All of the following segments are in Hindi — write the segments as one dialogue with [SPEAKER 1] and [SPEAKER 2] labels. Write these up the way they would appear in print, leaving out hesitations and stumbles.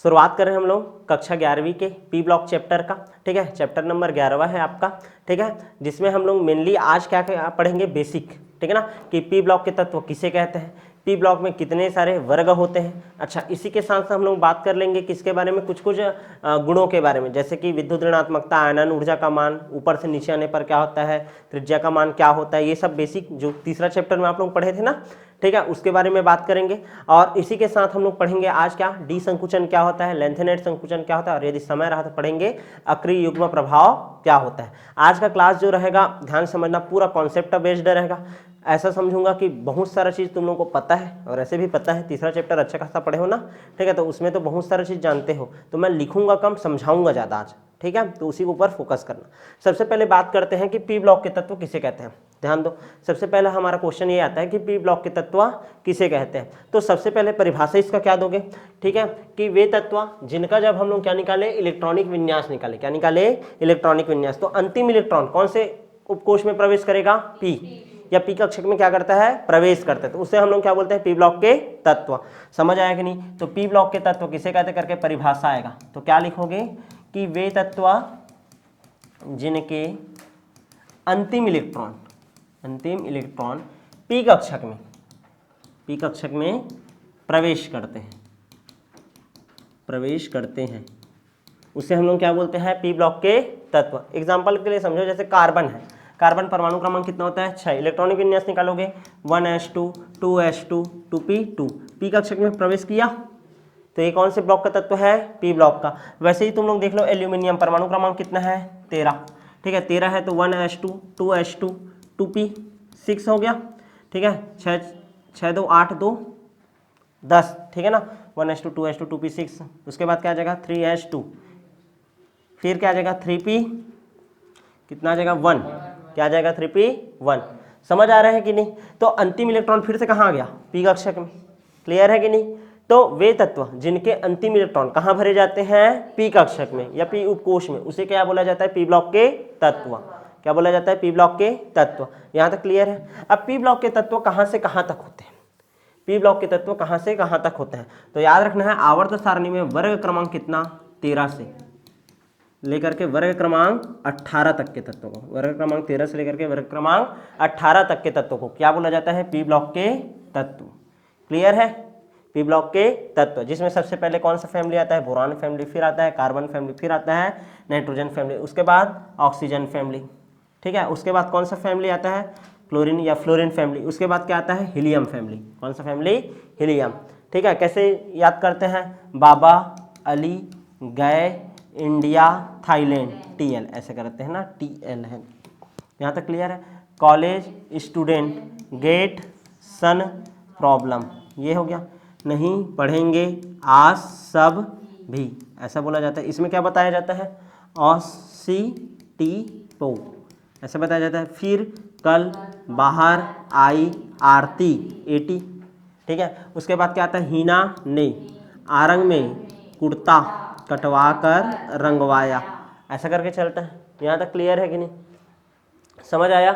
[SPEAKER 1] शुरुआत करें हम लोग कक्षा 11वीं के पी ब्लॉक चैप्टर का। ठीक है, चैप्टर नंबर 11वां है आपका। ठीक है, जिसमें हम लोग मेनली आज क्या क्या पढ़ेंगे, बेसिक। ठीक है ना, कि पी ब्लॉक के तत्व किसे कहते हैं, पी ब्लॉक में कितने सारे वर्ग होते हैं। अच्छा, इसी के साथ साथ हम लोग बात कर लेंगे किसके बारे में, कुछ कुछ गुणों के बारे में, जैसे कि विद्युत ऋणात्मकता, आयनन ऊर्जा का मान ऊपर से नीचे आने पर क्या होता है, त्रिज्या का मान क्या होता है, ये सब बेसिक जो तीसरा चैप्टर में आप लोग पढ़े थे ना। ठीक है, उसके बारे में बात करेंगे। और इसी के साथ हम लोग पढ़ेंगे आज क्या, डी संकुचन क्या होता है, लेंथेनेट संकुचन क्या होता है, और यदि समय रहा तो पढ़ेंगे अक्रिय युग्म प्रभाव क्या होता है। आज का क्लास जो रहेगा, ध्यान समझना, पूरा कॉन्सेप्ट बेस्ड रहेगा। ऐसा समझूंगा कि बहुत सारा चीज़ तुम लोगों को पता है, और ऐसे भी पता है, तीसरा चैप्टर अच्छा खासा पढ़े हो ना। ठीक है, तो उसमें तो बहुत सारा चीज़ जानते हो, तो मैं लिखूंगा कम, समझाऊंगा ज़्यादा आज। ठीक है, तो उसी के ऊपर फोकस करना। सबसे पहले बात करते हैं कि पी ब्लॉक के तत्व किसे कहते हैं। ध्यान दो, सबसे पहले हमारा क्वेश्चन ये आता है कि पी ब्लॉक के तत्व किसे कहते हैं। तो सबसे पहले परिभाषा इसका क्या दोगे, ठीक है, कि वे तत्व जिनका जब हम लोग क्या निकाले, इलेक्ट्रॉनिक विन्यास निकाले। क्या निकाले, इलेक्ट्रॉनिक विन्यास। तो अंतिम इलेक्ट्रॉन कौन से उपकोष में प्रवेश करेगा, पी, या पी कक्षक में क्या करता है, प्रवेश करता है, तो उसे हम लोग क्या बोलते हैं, पी ब्लॉक के तत्व। समझ आया कि नहीं। तो पी ब्लॉक के तत्व किसे कहते करके परिभाषा आएगा, तो क्या लिखोगे कि वे तत्व जिनके अंतिम इलेक्ट्रॉन पी कक्षक में प्रवेश करते हैं, उसे हम लोग क्या बोलते हैं, पी ब्लॉक के तत्व। एग्जांपल के लिए समझो, जैसे कार्बन है, कार्बन परमाणु क्रमांक कितना होता है, 6। इलेक्ट्रॉनिक विन्यास निकालोगे 1s2 2s2 2p2, पी कक्षक में प्रवेश किया, तो ये कौन से ब्लॉक का तत्व है, पी ब्लॉक का। वैसे ही तुम लोग देख लो, एल्यूमिनियम परमाणु क्रमांक कितना है, 13। ठीक है, 13 है तो 1s2 2s2 2p6 हो गया। ठीक है, 6 2 8 2 10। ठीक है ना, 1s2 2s2 2p6। उसके बाद क्या आ जाएगा, 3s2, फिर क्या आ जाएगा 3p, कितना आ जाएगा 1, क्या आ जाएगा 3p1। समझ आ रहा है कि नहीं। तो अंतिम इलेक्ट्रॉन फिर से कहाँ आ गया, पी कक्षक में। क्लियर है कि नहीं। तो वे तत्व जिनके अंतिम इलेक्ट्रॉन कहाँ भरे जाते हैं, पी कक्षक में या पी उपकोष में, उसे क्या बोला जाता है, पी ब्लॉक के तत्व। क्या बोला जाता है, पी ब्लॉक के तत्व। यहाँ तक क्लियर है। अब पी ब्लॉक के तत्व कहाँ से कहाँ तक होते हैं, पी ब्लॉक के तत्व कहाँ से कहाँ तक होते हैं, तो याद रखना है आवर्त सारणी में वर्ग क्रमांक कितना, 13 से लेकर के वर्ग क्रमांक 18 तक के तत्वों को, वर्ग क्रमांक 13 से लेकर के वर्ग क्रमांक 18 तक के तत्वों को क्या बोला जाता है, पी ब्लॉक के तत्व। क्लियर है, पी ब्लॉक के तत्व, जिसमें सबसे पहले कौन सा फैमिली आता है, बोरान फैमिली, फिर आता है कार्बन फैमिली, फिर आता है नाइट्रोजन फैमिली, उसके बाद ऑक्सीजन फैमिली। ठीक है, उसके बाद कौन सा फैमिली आता है, क्लोरीन या फ्लोरीन फैमिली, उसके बाद क्या आता है, हीलियम फैमिली। कौन सा फैमिली, हीलियम। ठीक है, कैसे याद करते हैं, बाबा, अली, गए, इंडिया, थाईलैंड, टीएल, ऐसे करते हैं ना, टीएल है। यहाँ तक क्लियर है। कॉलेज, स्टूडेंट, गेट, सन, प्रॉब्लम, ये हो गया। नहीं पढ़ेंगे आज सब भी, ऐसा बोला जाता है। इसमें क्या बताया जाता है, ऑसिटिपो, ऐसा बताया जाता है। फिर कल बाहर आई आरती, 80। ठीक है, उसके बाद क्या आता है, हीना ने आरंग में कुर्ता कटवा कर रंगवाया, ऐसा करके चलता है। यहाँ तक क्लियर है कि नहीं, समझ आया।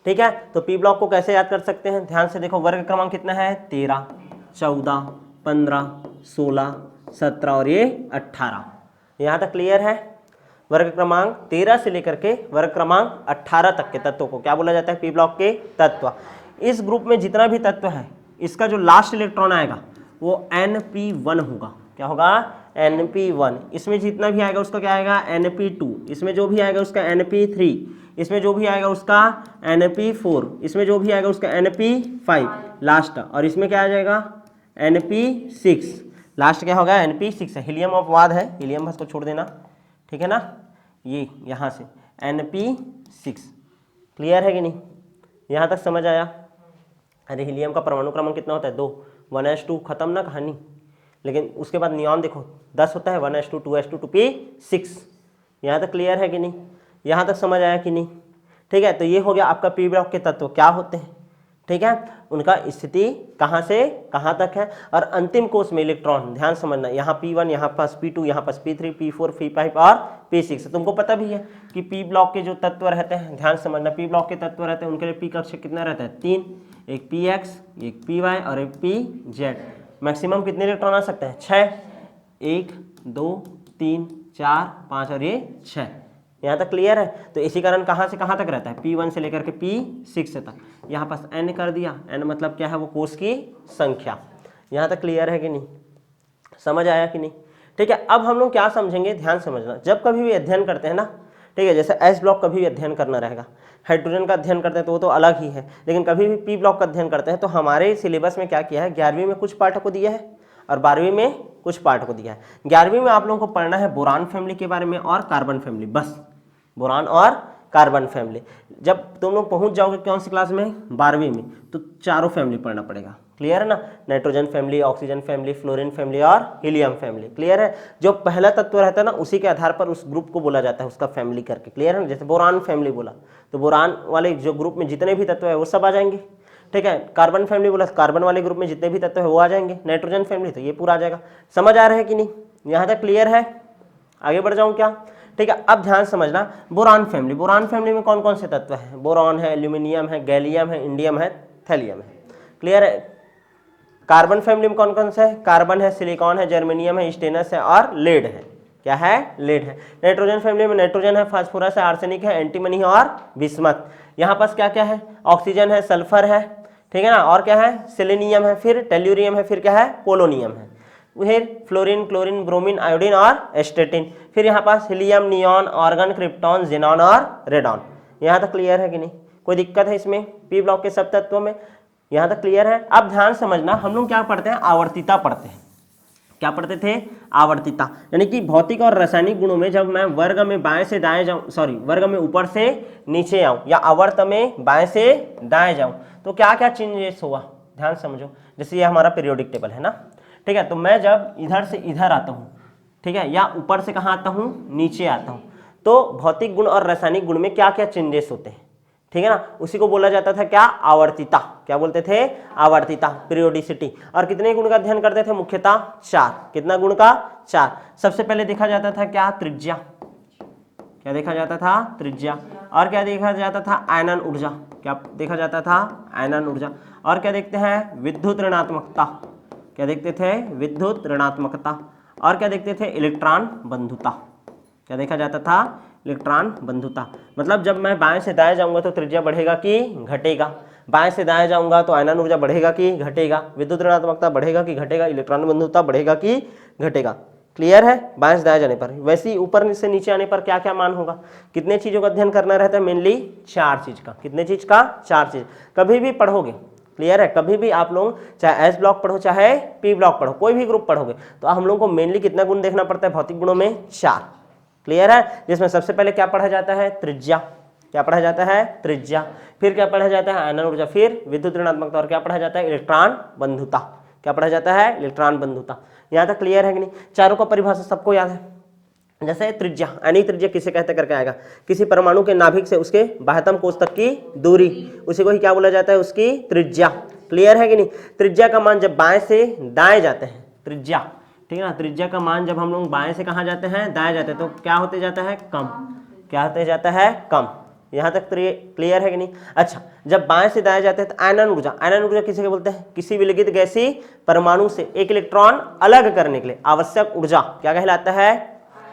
[SPEAKER 1] ठीक है, तो पी ब्लॉक को कैसे याद कर सकते हैं, ध्यान से देखो, वर्ग क्रमांक कितना है, 13 14 15 16 17 और ये 18। यहाँ तक क्लियर है। वर्ग क्रमांक 13 से लेकर के वर्ग क्रमांक 18 तक के तत्वों को क्या बोला जाता है, पी ब्लॉक के तत्व। इस ग्रुप में जितना भी तत्व है, इसका जो लास्ट इलेक्ट्रॉन आएगा वो Np1 होगा। क्या होगा, Np1। इसमें जितना भी आएगा उसका क्या आएगा, Np2। इसमें जो भी आएगा उसका Np3। इसमें जो भी आएगा उसका Np4। इसमें जो भी आएगा उसका Np5 लास्ट। और इसमें क्या आ जाएगा, Np6 लास्ट। क्या होगा, Np6 है, हीलियम अपवाद है, हीलियम बस को छोड़ देना। ठीक है ना, ये यहाँ से Np6। क्लियर है कि नहीं, यहाँ तक समझ आया। अरे हीलियम का परमाणु क्रमांक कितना होता है, 2। 1s2 खत्म ना कहानी। लेकिन उसके बाद नियॉन देखो 10 होता है, 1s2 2s2 2p6। यहाँ तक क्लियर है कि नहीं, यहाँ तक समझ आया कि नहीं। ठीक है, तो ये हो गया आपका पी ब्लॉक के तत्व क्या होते हैं। ठीक है, उनका स्थिति कहाँ से कहाँ तक है, और अंतिम कोष में इलेक्ट्रॉन, ध्यान समझना, यहाँ P1, यहाँ पास P2, यहाँ पास P3 P4 P5 और P6। तुमको पता भी है कि पी ब्लॉक के जो तत्व रहते हैं, ध्यान समझना, पी ब्लॉक के तत्व रहते हैं, उनके लिए पी कक्षक कितना रहता है, 3, एक Px, एक Py और एक Pz। मैक्सिमम कितने इलेक्ट्रॉन आ सकते हैं, 6। 1 2 3 4 5 और ये 6। यहाँ तक क्लियर है। तो इसी कारण कहाँ से कहाँ तक रहता है, P1 से लेकर के P6 तक। यहाँ पास n कर दिया, n मतलब क्या है, वो कोष की संख्या। यहाँ तक क्लियर है कि नहीं, समझ आया कि नहीं? ठीक है, अब हम लोग क्या समझेंगे, ध्यान समझना। जब कभी भी अध्ययन करते हैं ना, ठीक है, जैसे एस ब्लॉक कभी भी अध्ययन करना रहेगा, हाइड्रोजन का अध्ययन करते हैं तो वो तो अलग ही है, लेकिन कभी भी पी ब्लॉक का अध्ययन करते हैं तो हमारे सिलेबस में क्या किया है, 11वीं में कुछ पाठ को दिया है और 12वीं में कुछ पाठ को दिया है। 11वीं में आप लोगों को पढ़ना है बोरान फैमिली के बारे में और कार्बन फैमिली, बस बोरान और कार्बन फैमिली। जब तुम लोग पहुंच जाओगे कौन सी क्लास में, 12वीं में, तो चारों फैमिली पढ़ना पड़ेगा। क्लियर है ना, nitrogen family, oxygen family, fluorine family और हीलियम फैमिली। क्लियर है, जो पहला तत्व रहता है ना उसी के आधार पर उस ग्रुप को बोला जाता है उसका फैमिली करके। क्लियर है ना, जैसे बोरान फैमिली बोला तो बोरान वाले जो ग्रुप में जितने भी तत्व है वो सब आ जाएंगे। ठीक है, कार्बन फैमिली बोला कार्बन वाले ग्रुप में जितने भी तत्व है वो आ जाएंगे। नाइट्रोजन फैमिली तो ये पूरा आ जाएगा। समझ आ रहा है कि नहीं, यहाँ तक क्लियर है? आगे बढ़ जाऊँ क्या? ठीक है, अब ध्यान समझना, बोरान फैमिली, बोरान फैमिली में कौन कौन से तत्व हैं, बोरॉन है, एल्यूमिनियम है, गैलियम है, इंडियम है, थैलियम है। क्लियर है। कार्बन फैमिली में कौन कौन से है, कार्बन है, सिलिकॉन है, जर्मेनियम है, स्टेनस है और लेड है। क्या है, लेड है। नाइट्रोजन फैमिली में नाइट्रोजन है, फास्फोरस है, आर्सेनिक है, एंटीमनी है और बिस्मथ। यहाँ पास क्या क्या है, ऑक्सीजन है, सल्फर है, ठीक है ना, और क्या है, सेलेनियम है, फिर टेल्यूरियम है, फिर क्या है, पोलोनियम है, फिर फ्लोरीन, क्लोरीन, ब्रोमीन, आयोडीन और एस्टेटिन। फिर यहाँ पास helium, neon, argon, krypton, xenon और रेडॉन। यहाँ तक क्लियर है कि नहीं, कोई दिक्कत है इसमें पी ब्लॉक के सब तत्वों में? यहाँ तक क्लियर है। अब ध्यान समझना, हम लोग क्या पढ़ते हैं, आवर्तिता पढ़ते हैं। क्या पढ़ते थे, आवर्तिता, यानी कि भौतिक और रासायनिक गुणों में जब मैं वर्ग में बाएं से दाएं जाऊं, सॉरी वर्ग में ऊपर से नीचे आऊं या आवर्त में बाएं से दाएं जाऊं तो क्या क्या चेंजेस हुआ, ध्यान समझो। जैसे ये हमारा पीरियोडिक टेबल है ना, ठीक है, तो मैं जब इधर से इधर आता हूँ, ठीक है, या ऊपर से कहाँ आता हूँ, नीचे आता हूँ, तो भौतिक गुण और रासायनिक गुण में क्या क्या चेंजेस होते हैं, ठीक है ना, उसी को बोला जाता था क्या, आवर्तिता। क्या बोलते थे, आवर्तिता, पीरियोडिसिटी। और कितने गुण का अध्ययन करते थे, मुख्यतः 4। कितना गुण का, 4। सबसे पहले देखा जाता था क्या, त्रिज्या। क्या देखा जाता था, त्रिज्या। और क्या देखा जाता था, आयनन ऊर्जा। क्या देखा जाता था, आयनन ऊर्जा। और क्या देखते हैं, विद्युत ऋणात्मकता। क्या देखते थे, विद्युत ऋणात्मकता। और क्या देखते थे, इलेक्ट्रॉन बंधुता। क्या देखा जाता था, इलेक्ट्रॉन बंधुता। मतलब जब मैं बाएं से दाएं जाऊंगा तो त्रिज्या बढ़ेगा कि घटेगा, बाएं से दाएं जाऊंगा तो आयनन ऊर्जा बढ़ेगा कि घटेगा, विद्युत ऋणात्मकता बढ़ेगा कि घटेगा, इलेक्ट्रॉन बंधुता बढ़ेगा कि घटेगा। क्लियर है, बाएं से दाएं जाने पर। वैसे ही ऊपर से नीचे आने पर क्या क्या मान होगा, कितने चीजों का अध्ययन करना रहता है, मेनली 4 चीज का। कितने चीज का, 4 चीज। कभी भी पढ़ोगे, क्लियर है, कभी भी आप लोग चाहे एस ब्लॉक पढ़ो चाहे पी ब्लॉक पढ़ो, कोई भी ग्रुप पढ़ोगे तो हम लोग को मेनली कितना गुण देखना पड़ता है भौतिक गुणों में, 4। क्लियर है, जिसमें सबसे पहले क्या पढ़ा जाता है, त्रिज्या। क्या पढ़ा जाता है, त्रिज्या। फिर क्या पढ़ा जाता है, आयनन ऊर्जा। फिर विद्युत ऋणात्मकता। और क्या पढ़ा जाता है, इलेक्ट्रॉन बंधुता। क्या पढ़ा जाता है, इलेक्ट्रॉन बंधुता। यहाँ तक क्लियर है कि नहीं, चारों का परिभाषा सबको याद है। जैसे त्रिज्या, यानी त्रिज्या किसे कहते करके आएगा, किसी परमाणु के नाभिक से उसके बाह्यतम कोष तक की दूरी, उसी को ही क्या बोला जाता है, उसकी त्रिज्या। क्लियर है कि नहीं। त्रिज्या का मान जब बाएं से दाएं जाते हैं, त्रिज्या, ठीक है ना, त्रिज्या का मान जब हम लोग बाएं से कहाँ जाते हैं, दाएं जाते हैं, तो क्या होते जाता है, कम। क्या होते जाता है, कम। यहाँ तक क्लियर है कि नहीं। अच्छा, जब बाएं से दाएं जाते हैं तो आयनन ऊर्जा, आयनन ऊर्जा किसे बोलते हैं, किसी विलगित गैसीय परमाणु से एक इलेक्ट्रॉन अलग करने के लिए आवश्यक ऊर्जा क्या कहलाता है,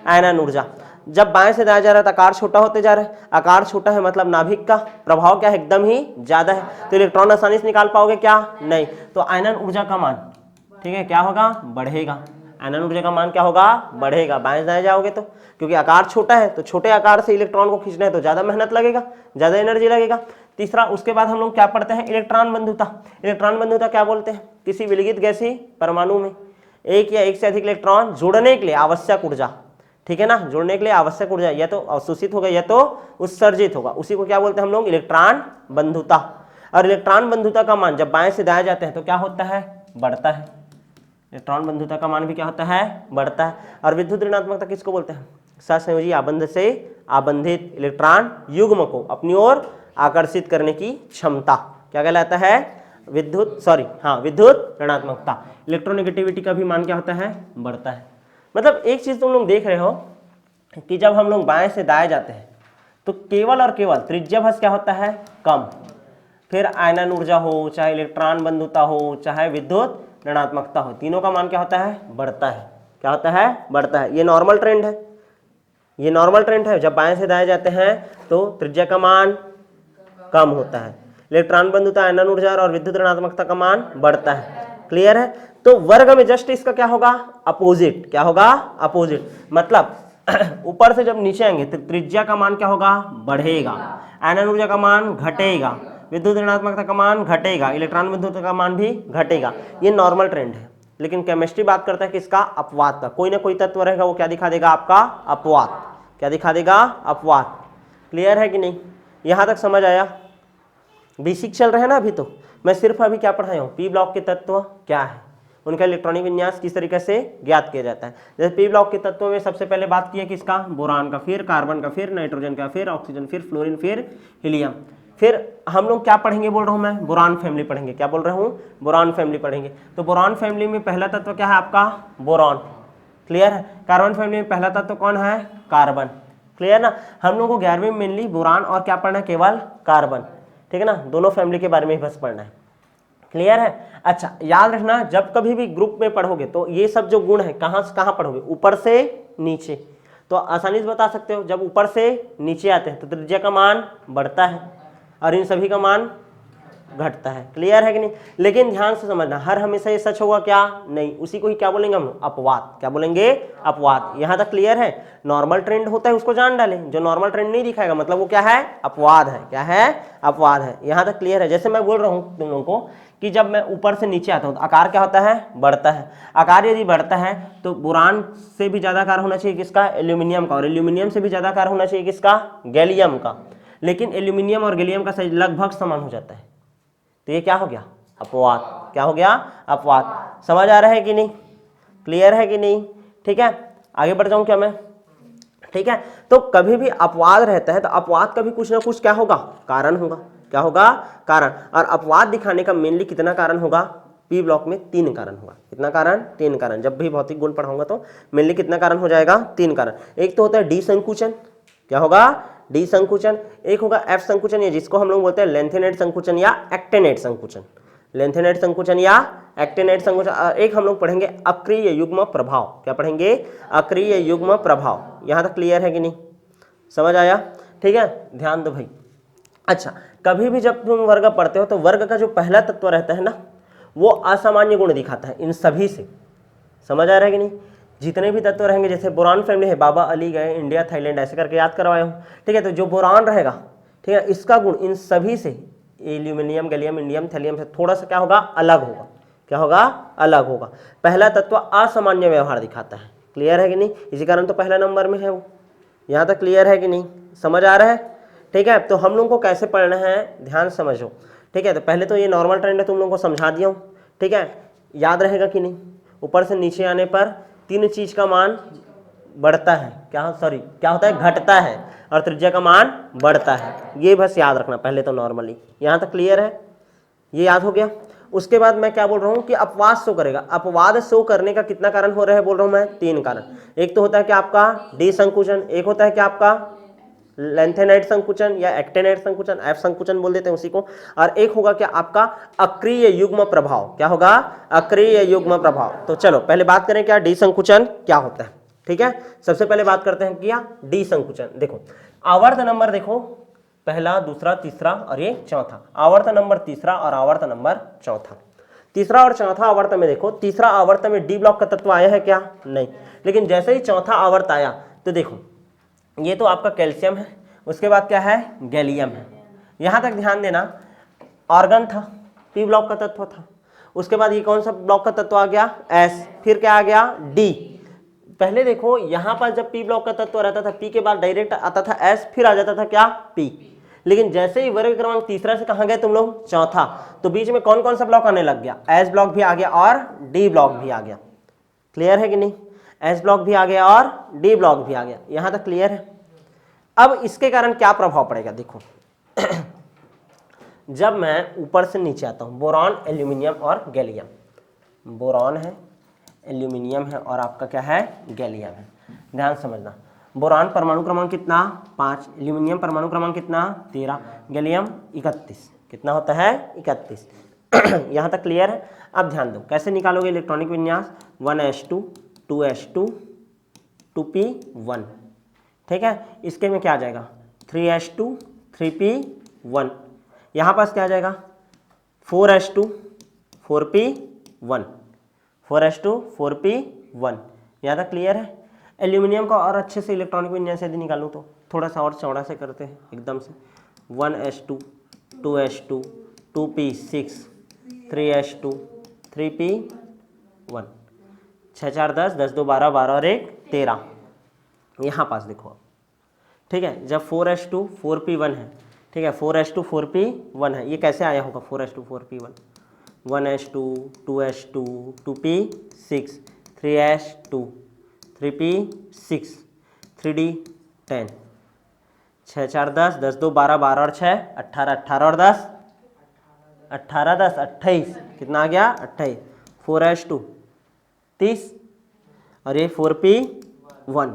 [SPEAKER 1] आयनन ऊर्जा। जब बाएं से दाएं जा रहा है तो आकार छोटा होते जा रहा है, आकार छोटा है मतलब नाभिक का प्रभाव क्या है, एकदम ही ज्यादा है, तो इलेक्ट्रॉन आसानी से निकाल पाओगे क्या, नहीं। तो आयनन ऊर्जा का मान, ठीक है, क्या होगा, बढ़ेगा। आयनन ऊर्जा का मान क्या होगा, बढ़ेगा, बाएं से दाएं जाओगे तो, क्योंकि आकार छोटा है तो छोटे आकार से इलेक्ट्रॉन को खींचना है तो ज्यादा मेहनत लगेगा, ज्यादा एनर्जी लगेगा। तीसरा, उसके बाद हम लोग क्या पढ़ते हैं, इलेक्ट्रॉन बंधुता। इलेक्ट्रॉन बंधुता क्या बोलते हैं, किसी विलगित गैसीय परमाणु में एक या एक से अधिक इलेक्ट्रॉन जोड़ने के लिए आवश्यक ऊर्जा, ठीक है ना, जोड़ने के लिए आवश्यक ऊर्जा या तो अवशोषित होगा या तो उत्सर्जित होगा, उसी को क्या बोलते हैं हम लोग, इलेक्ट्रॉन बंधुता। और इलेक्ट्रॉन बंधुता का मान जब बाएं से दाएं जाते हैं तो क्या होता है, बढ़ता है। इलेक्ट्रॉन बंधुता का मान भी क्या होता है, बढ़ता है। और विद्युत ऋणात्मकता किसको बोलते हैं, सहसंयोजी आबंध से आबंधित इलेक्ट्रॉन युग्म को अपनी ओर आकर्षित करने की क्षमता क्या कहलाता है, विद्युत ऋणात्मकता। इलेक्ट्रोनेगेटिविटी का भी मान क्या होता है, बढ़ता है। मतलब एक चीज तुम लोग देख रहे हो कि जब हम लोग बाएं से दाएं जाते हैं तो केवल और केवल त्रिज्याभस क्या होता है, कम। फिर आयनन ऊर्जा हो, चाहे इलेक्ट्रॉन बंधुता हो, चाहे विद्युत ऋणात्मकता हो, तीनों का मान क्या होता है, बढ़ता है। क्या होता है, बढ़ता है। ये नॉर्मल ट्रेंड है, ये नॉर्मल ट्रेंड है। जब बाएं से दाएं जाते हैं तो त्रिज्या का मान कम होता है, इलेक्ट्रॉन बंधुता, आयनन ऊर्जा और विद्युत ऋणात्मकता का मान बढ़ता है। क्लियर है? तो वर्ग में जस्ट इसका क्या होगा, अपोजिट। क्या होगा, अपोजिट। मतलब ऊपर से जब नीचे आएंगे तो त्रिज्या का मान क्या होगा, बढ़ेगा, आयनन ऊर्जा का मान घटेगा, विद्युत ऋणात्मकता का मान घटेगा, इलेक्ट्रॉन बंधुता का मान भी घटेगा। ये नॉर्मल ट्रेंड है। लेकिन केमिस्ट्री बात करता है किसका, अपवाद का। कोई ना कोई तत्व रहेगा वो क्या दिखा देगा, आपका अपवाद। क्या दिखा देगा, अपवाद। क्लियर है कि नहीं? यहां तक समझ आया? बेसिक चल रहे हैं ना अभी। तो मैं सिर्फ अभी क्या पढ़ाया हूँ, पी ब्लॉक के तत्व क्या है, उनका इलेक्ट्रॉनिक विन्यास किस तरीके से ज्ञात किया जाता है। जैसे पी ब्लॉक के तत्वों में सबसे पहले बात की है किसका, बोरान का, फिर कार्बन का, फिर नाइट्रोजन का, फिर ऑक्सीजन, फिर फ्लोरीन, फिर हीलियम। फिर हम लोग क्या पढ़ेंगे बोल रहा हूँ मैं, बोरान फैमिली पढ़ेंगे। क्या बोल रहा हूँ, बोरान फैमिली पढ़ेंगे। तो बोरान फैमिली में पहला तत्व क्या है आपका, बोरान। क्लियर है? कार्बन फैमिली में पहला तत्व कौन है, कार्बन। क्लियर ना? हम लोग को 11वीं में मेनली बोरान और क्या पढ़ना है, केवल कार्बन। ठीक है ना? दोनों फैमिली के बारे में ही बस पढ़ना है। क्लियर है? अच्छा, याद रखना जब कभी भी ग्रुप में पढ़ोगे तो ये सब जो गुण है कहाँ से कहाँ पढ़ोगे, ऊपर से नीचे। तो आसानी से बता सकते हो, जब ऊपर से नीचे आते हैं तो त्रिज्या का मान बढ़ता है और इन सभी का मान घटता है। क्लियर है कि नहीं? लेकिन ध्यान से समझना, हर हमेशा ये सच होगा क्या, नहीं। उसी को ही क्या बोलेंगे हम, अपवाद। क्या बोलेंगे, अपवाद। यहां तक क्लियर है? नॉर्मल ट्रेंड होता है उसको जान डालें, जो नॉर्मल ट्रेंड नहीं दिखाएगा मतलब वो क्या है, अपवाद है। क्या है, अपवाद है। यहां तक क्लियर है? जैसे मैं बोल रहा हूं तुम लोगों को कि जब मैं ऊपर से नीचे आता हूं तो आकार क्या होता है, बढ़ता है। आकार यदि बढ़ता है तो बोरान से भी ज्यादा आकार होना चाहिए किसका, एल्यूमिनियम का, और एल्यूमिनियम से भी ज्यादा आकार होना चाहिए किसका, गैलियम का। लेकिन एल्यूमिनियम और गैलियम का साइज लगभग समान हो जाता है, तो ये क्या हो गया, अपवाद। क्या हो गया, अपवाद। समझ आ रहा है कि नहीं? क्लियर है कि नहीं? ठीक है, आगे बढ़ जाऊं क्या मैं? ठीक है, तो कभी भी अपवाद रहता है तो अपवाद का भी कुछ ना कुछ क्या होगा, कारण होगा। क्या होगा, कारण। और अपवाद दिखाने का मेनली कितना कारण होगा, पी ब्लॉक में 3 कारण होगा। कितना कारण, 3 कारण। जब भी भौतिक गुण पढ़ाऊंगा तो मेनली कितना कारण हो जाएगा, 3 कारण। एक तो होता है डी संकुचन। क्या होगा, डी संकुचन। एक होगा एफ संकुचन, या जिसको हम लोग बोलते हैं लेंथेनेट संकुचन या एक्टेनेट संकुचन। लेंथेनेट संकुचन या एक्टेनेट संकुचन। एक हम लोग पढ़ेंगे अक्रिय युग्म प्रभाव। क्या पढ़ेंगे, अक्रिय युग्म प्रभाव। यहां तक क्लियर है कि नहीं, समझ आया? ठीक है, ध्यान दो भाई। अच्छा, कभी भी जब तुम वर्ग पढ़ते हो तो वर्ग का जो पहला तत्व रहता है ना, वो असामान्य गुण दिखाता है इन सभी से। समझ आ रहा है कि नहीं? जितने भी तत्व रहेंगे, जैसे बोरान फैमिली है, बाबा अली गए, इंडिया, थाईलैंड, ऐसे करके याद करवाया हूँ। ठीक है, तो जो बोरान रहेगा, ठीक है, इसका गुण इन सभी से, एल्यूमिनियम, गैलियम, इंडियम, थैलियम से थोड़ा सा क्या होगा, अलग होगा। क्या होगा, अलग होगा। पहला तत्व असामान्य व्यवहार दिखाता है। क्लियर है कि नहीं? इसी कारण तो पहला नंबर में है वो। यहाँ तक क्लियर है कि नहीं, समझ आ रहा है? ठीक है, तो हम लोग को कैसे पढ़ना है, ध्यान समझो। ठीक है, तो पहले तो ये नॉर्मल ट्रेंड है, तुम लोगों को समझा दिया हूँ। ठीक है, याद रहेगा कि नहीं? ऊपर से नीचे आने पर 3 चीज का मान बढ़ता है, क्या होता है, घटता है, और त्रिज्या का मान बढ़ता है। ये बस याद रखना पहले तो नॉर्मली। यहाँ तक क्लियर है? ये याद हो गया? उसके बाद मैं क्या बोल रहा हूँ कि अपवाद शो करेगा। अपवाद शो करने का कितना कारण हो रहा है बोल रहा हूँ मैं, 3 कारण। एक तो होता है कि आपका डी संकुचन, एक होता है कि आपका लेंथेनाइट संकुचन या एक्टेनाइट संकुचन, एफ संकुचन बोल देते हैं उसी को, और एक होगा क्या आपका अक्रिय युग्म प्रभाव। क्या होगा, अक्रिय युग्म प्रभाव। तो चलो पहले बात करें क्या डी संकुचन क्या होता है। ठीक है, सबसे पहले बात करते हैं क्या डी संकुचन। देखो आवर्त नंबर, देखो पहला, दूसरा, तीसरा और ये चौथा। आवर्त नंबर तीसरा और आवर्त नंबर चौथा। तीसरा और चौथा आवर्त में देखो, तीसरा आवर्त में डी ब्लॉक का तत्व आया है क्या, नहीं। लेकिन जैसे ही चौथा आवर्त आया तो देखो ये तो आपका कैल्शियम है, उसके बाद क्या है, गैलियम है। यहां तक ध्यान देना, ऑर्गन था, पी ब्लॉक का तत्व था। उसके बाद ये कौन सा ब्लॉक का तत्व आ गया, एस, फिर क्या आ गया, डी। पहले देखो यहां पर जब पी ब्लॉक का तत्व रहता था, पी के बाद डायरेक्ट आता था एस, फिर आ जाता था क्या, पी। लेकिन जैसे ही वर्ग क्रमांक तीसरा से कहां गए तुम लोग, चौथा, तो बीच में कौन कौन सा ब्लॉक आने लग गया, एस ब्लॉक भी आ गया और डी ब्लॉक भी आ गया। क्लियर है कि नहीं? एस ब्लॉक भी आ गया और डी ब्लॉक भी आ गया। यहां तक क्लियर है? अब इसके कारण क्या प्रभाव पड़ेगा, देखो जब मैं ऊपर से नीचे आता हूं, बोरॉन, एल्यूमिनियम और गैलियम। बोरॉन है, एल्यूमिनियम है और आपका क्या है, गैलियम है। ध्यान समझना, बोरान परमाणु क्रमांक कितना, 5, एल्यूमिनियम परमाणु क्रमांक कितना, 13, गैलियम 31। कितना होता है, 31। यहां तक क्लियर है? अब ध्यान दो कैसे निकालोगे इलेक्ट्रॉनिक विन्यास, 1s2 2s2 2p1, ठीक है। इसके में क्या आ जाएगा 3s2 3p1, यहाँ पास क्या आ जाएगा 4s2 4p1 4s2 4p1। यहाँ तक क्लियर है। एल्यूमिनियम का और अच्छे से इलेक्ट्रॉनिक विन्यास यदि निकालूँ तो थोड़ा सा और चौड़ा से करते हैं एकदम से, 1s2 2s2 2p6 3s2 3p1, 6 4 10 10 2 12 12 और 1 13। यहाँ पास देखो अब, ठीक है, जब 4s2 4p1 है, ठीक है, 4s2 4p1 है, ये कैसे आया होगा 4s2 4p1, 1s2 2s2 2p6 3s2 3p6 3d10, 6 4 10 10 2 12 12 और 6 18 18 और 10 18 10 28, कितना आ गया 28, 4s2 30 और ये 4p1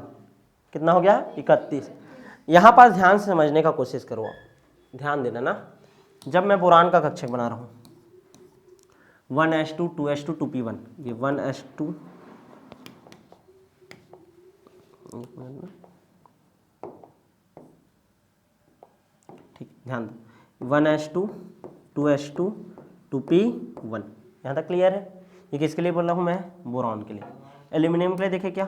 [SPEAKER 1] कितना हो गया 31। यहाँ पास ध्यान से समझने का कोशिश करो, ध्यान देना ना, जब मैं बोरान का कक्षक बना रहा हूँ 1s2 2s2 2p1, ये 1s2 ठीक, ध्यान दो 1s2 2s2 2p1, यहाँ तक क्लियर है। ये किसके लिए बोल रहा हूँ मैं, बोरॉन के लिए। एल्यूमिनियम के लिए देखिए क्या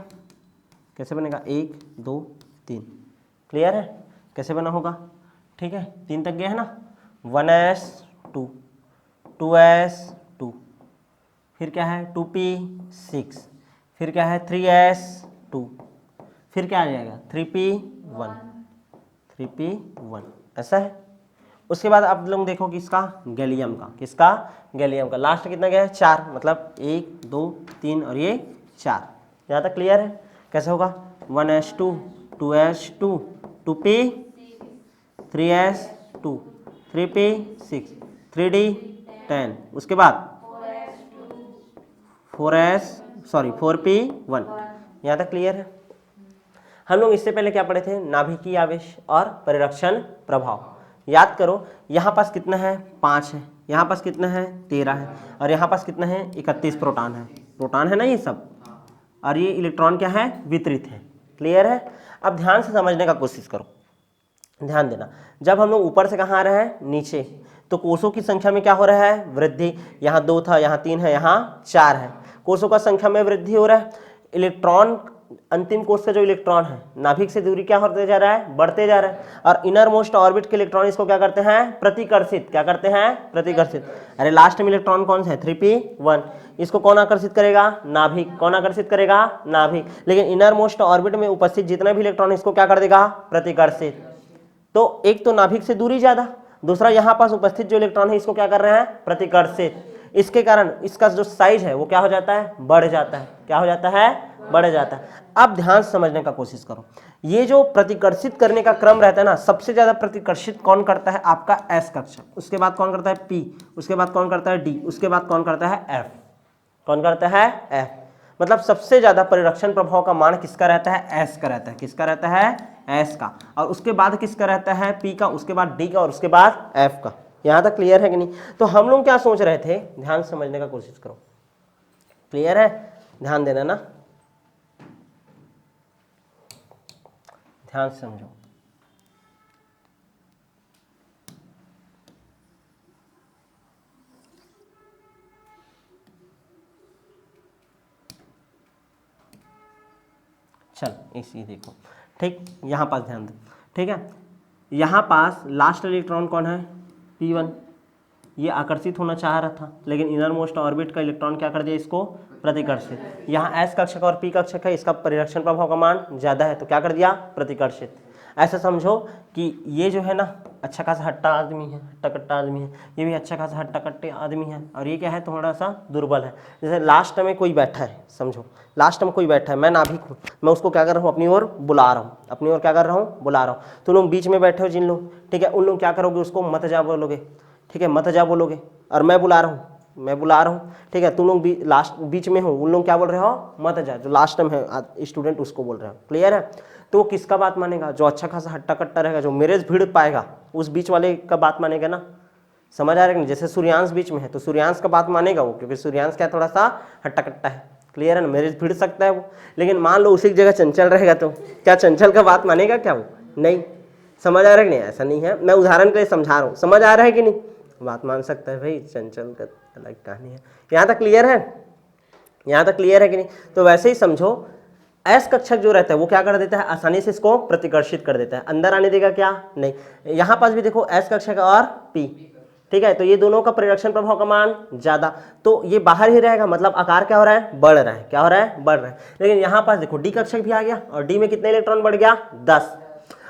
[SPEAKER 1] कैसे बनेगा 1 2 3, क्लियर है कैसे बना होगा, ठीक है, 3 तक गए है ना, 1s2 2s2 फिर क्या है 2p6 फिर क्या है 3s2 फिर क्या आ जाएगा 3p1 3p1, ऐसा है। उसके बाद आप लोग देखो किसका गैलियम का, किसका गैलियम का लास्ट कितना गया है 4, मतलब 1 2 3 और ये 4, यहाँ तक क्लियर है। कैसे होगा 1s2 2s2 2p 3s2 3p6 3d10, उसके बाद 4p1, यहाँ तक क्लियर है। हम लोग इससे पहले क्या पढ़े थे, नाभिकीय आवेश और परिरक्षण प्रभाव। याद करो यहाँ पास कितना है 5 है, यहाँ पास कितना है 13 है और यहाँ पास कितना है 31 प्रोटॉन है, प्रोटॉन है ना ये सब, और ये इलेक्ट्रॉन क्या है वितरित है, क्लियर है। अब ध्यान से समझने का कोशिश करो, ध्यान देना, जब हम लोग ऊपर से कहाँ आ रहे हैं नीचे, तो कोषों की संख्या में क्या हो रहा है वृद्धि, यहाँ 2 था यहाँ 3 है यहाँ 4 है, कोषों का संख्या में वृद्धि हो रहा है। इलेक्ट्रॉन अंतिम कोष का जो इलेक्ट्रॉन है नाभिक से दूरी क्या होते जा रहा है, बढ़ते जा रहा है, और इनर मोस्ट ऑर्बिट के इलेक्ट्रॉन इसको क्या करते हैं प्रतिकर्षित, क्या करते हैं प्रतिकर्षित। अरे लास्ट में इलेक्ट्रॉन कौन सा है 3p1, इसको कौन आकर्षित करेगा नाभिक, कौन आकर्षित करेगा नाभिक, लेकिन इनर मोस्ट ऑर्बिट में उपस्थित जितना भी इलेक्ट्रॉन इसको क्या कर देगा प्रतिकर्षित। तो एक तो नाभिक से दूरी ज्यादा, दूसरा यहाँ पास उपस्थित जो इलेक्ट्रॉन है इसको क्या कर रहे हैं प्रतिकर्षित, इसके कारण इसका जो साइज है वो क्या हो जाता है बढ़ जाता है, क्या हो जाता है बढ़ जाता है। अब ध्यान से समझने का कोशिश करो, ये जो प्रतिकर्षित करने का क्रम रहता है ना, सबसे ज्यादा प्रतिकर्षित कौन करता है आपका S कक्षक, उसके बाद कौन करता है P, उसके बाद कौन करता है D, उसके बाद कौन करता है F, कौन करता है F। मतलब सबसे ज्यादा परिरक्षण प्रभाव का मान किसका रहता है S का रहता है, किसका रहता है S का, और उसके बाद किसका रहता है P का, उसके बाद D का और उसके बाद F का। यहाँ तक क्लियर है कि नहीं। तो हम लोग क्या सोच रहे थे, ध्यान समझने का कोशिश करो, क्लियर है, ध्यान देना ना, ध्यान से समझो। चल इसी देखो, ठीक, यहाँ पास ध्यान दो, ठीक है, यहाँ पास लास्ट इलेक्ट्रॉन कौन है p1, ये आकर्षित होना चाह रहा था लेकिन इनर मोस्ट ऑर्बिट का इलेक्ट्रॉन क्या कर दिया इसको प्रतिकर्षित। यहाँ S कक्षक और P कक्षक है, इसका परिरक्षण प्रभाव का मान ज्यादा है तो क्या कर दिया प्रतिकर्षित। ऐसा समझो कि ये जो है ना अच्छा खासा हट्टा आदमी है, हट्टा कट्टा आदमी है, ये भी अच्छा खासा हट्टा कट्टे आदमी है, और ये क्या है थोड़ा सा दुर्बल है। जैसे लास्ट में कोई बैठा है, समझो लास्ट में कोई बैठा है, मैं नाभिक हूँ, मैं उसको क्या कर रहा हूँ अपनी ओर बुला रहा हूँ, अपनी ओर क्या कर रहा हूँ बुला रहा हूँ। तो लोग बीच में बैठे हो जिन लोग, ठीक है, उन लोग क्या करोगे उसको मत जा बोलोगे, ठीक है, मत जा बोलोगे, और मैं बुला रहा हूँ, मैं बुला रहा हूँ, ठीक है, तुम लोग लास्ट बीच में हो, उन लोग क्या बोल रहे हो मत जा, जो लास्ट में है स्टूडेंट उसको बोल रहे हो, क्लियर है। तो वो किसका बात मानेगा, जो अच्छा खासा हट्टा कट्टा रहेगा, जो मेरे भीड़ पाएगा उस बीच वाले का बात मानेगा ना, समझ आ रहा है कि नहीं। जैसे सूर्यांश बीच में है तो सूर्यांश का बात मानेगा वो, क्योंकि सूर्यांश क्या थोड़ा सा हट्टा कट्टा है, क्लियर है ना, मेरे भिड़ सकता है वो, लेकिन मान लो उसी जगह चंचल रहेगा तो क्या चंचल का बात मानेगा क्या वो? नहीं। समझ आ रहा है कि नहीं? ऐसा नहीं है, मैं उदाहरण के लिए समझा रहा हूँ, समझ आ रहा है कि नहीं? बात मान सकता है भाई, चंचल का अलग कहानी है। यहाँ तक क्लियर है? यहाँ तक क्लियर है कि नहीं? तो वैसे ही समझो, एस कक्षक जो रहता है वो क्या कर देता है, आसानी से इसको प्रतिकर्षित कर देता है, अंदर आने देगा क्या? नहीं। यहाँ पास भी देखो एस कक्षक और पी, ठीक है, तो ये दोनों का परिरक्षण प्रभाव का मान ज्यादा, तो ये बाहर ही रहेगा, मतलब आकार क्या हो रहा है, बढ़ रहा है। क्या हो रहा है? बढ़ रहा है। लेकिन यहाँ पास देखो डी कक्षक भी आ गया और डी में कितने इलेक्ट्रॉन बढ़ गया? 10।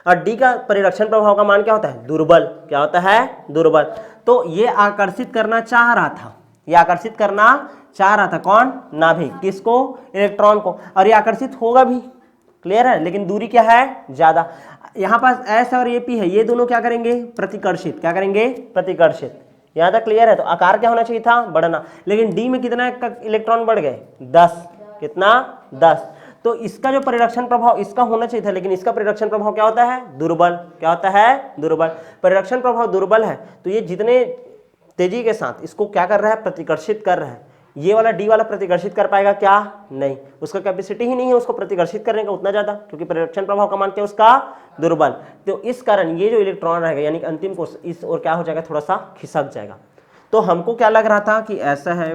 [SPEAKER 1] और डी का परिरक्षण प्रभाव का मान क्या होता है? दुर्बल। क्या होता है? दुर्बल। तो ये आकर्षित करना चाह रहा था, ये आकर्षित करना चाह रहा था कौन? नाभिक। किसको? इलेक्ट्रॉन को। और ये आकर्षित होगा भी, क्लियर है, लेकिन दूरी क्या है? ज्यादा। यहाँ पास एस और ए पी है, ये दोनों क्या करेंगे? प्रतिकर्षित। क्या करेंगे? प्रतिकर्षित। यहाँ तक क्लियर है? तो आकार क्या होना चाहिए था? बढ़ना। लेकिन डी में कितना इलेक्ट्रॉन बढ़ गए? 10। कितना? 10। तो इसका जो परिरक्षण प्रभाव इसका होना चाहिए था, लेकिन इसका परिरक्षण प्रभाव क्या होता है? दुर्बल। क्या होता है? दुर्बल। परिरक्षण प्रभाव दुर्बल है, तो ये जितने तेजी के साथ इसको क्या कर रहा है? प्रतिकर्षित कर रहा है। ये वाला डी वाला प्रतिकर्षित कर पाएगा क्या? नहीं, उसका कैपेसिटी ही नहीं है उसको प्रतिकर्षित करने का उतना ज्यादा, क्योंकि परिरक्षण प्रभाव का मान क्या उसका? दुर्बल। तो इस कारण ये जो इलेक्ट्रॉन रहेगा यानी कि अंतिम कोश इस और क्या हो जाएगा? थोड़ा सा खिसक जाएगा। तो हमको क्या लग रहा था कि ऐसा है,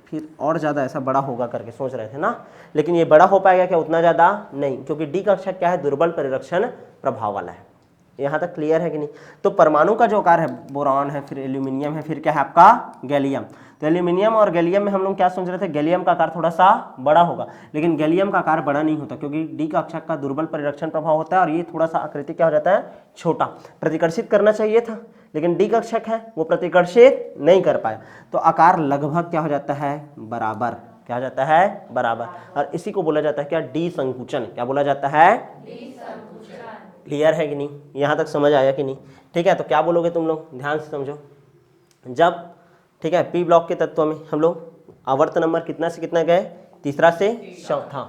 [SPEAKER 1] फिर और ज्यादा ऐसा बड़ा होगा करके सोच रहे थे ना, लेकिन ये बड़ा हो पाएगा क्या? उतना ज्यादा नहीं, क्योंकि डी कक्षक क्या है? दुर्बल परिरक्षण प्रभाव वाला है। यहाँ तक क्लियर है कि नहीं? तो परमाणु का जो आकार है, बोरॉन है, फिर एल्यूमिनियम है, फिर क्या है आपका? गैलियम। तो एल्यूमिनियम और गैलियम में हम लोग क्या सोच रहे थे? गैलियम का आकार थोड़ा सा बड़ा होगा, लेकिन गैलियम का आकार बड़ा नहीं होता, क्योंकि डी कक्षक का दुर्बल परिरक्षण प्रभाव होता है और ये थोड़ा सा आकृति क्या हो जाता है? छोटा। प्रतिकर्षित करना चाहिए था, लेकिन डी कक्षक है वो प्रतिकर्षित नहीं कर पाया, तो आकार लगभग क्या हो जाता है? बराबर। क्या हो जाता है? बराबर। और इसी को बोला जाता है क्या? डी संकुचन। क्या बोला जाता है? क्लियर है कि नहीं? यहाँ तक समझ आया कि नहीं? ठीक है, तो क्या बोलोगे तुम लोग? ध्यान से समझो। जब ठीक है पी ब्लॉक के तत्व में हम लोग आवर्त नंबर कितना से कितना गए? तीसरा से चौथा।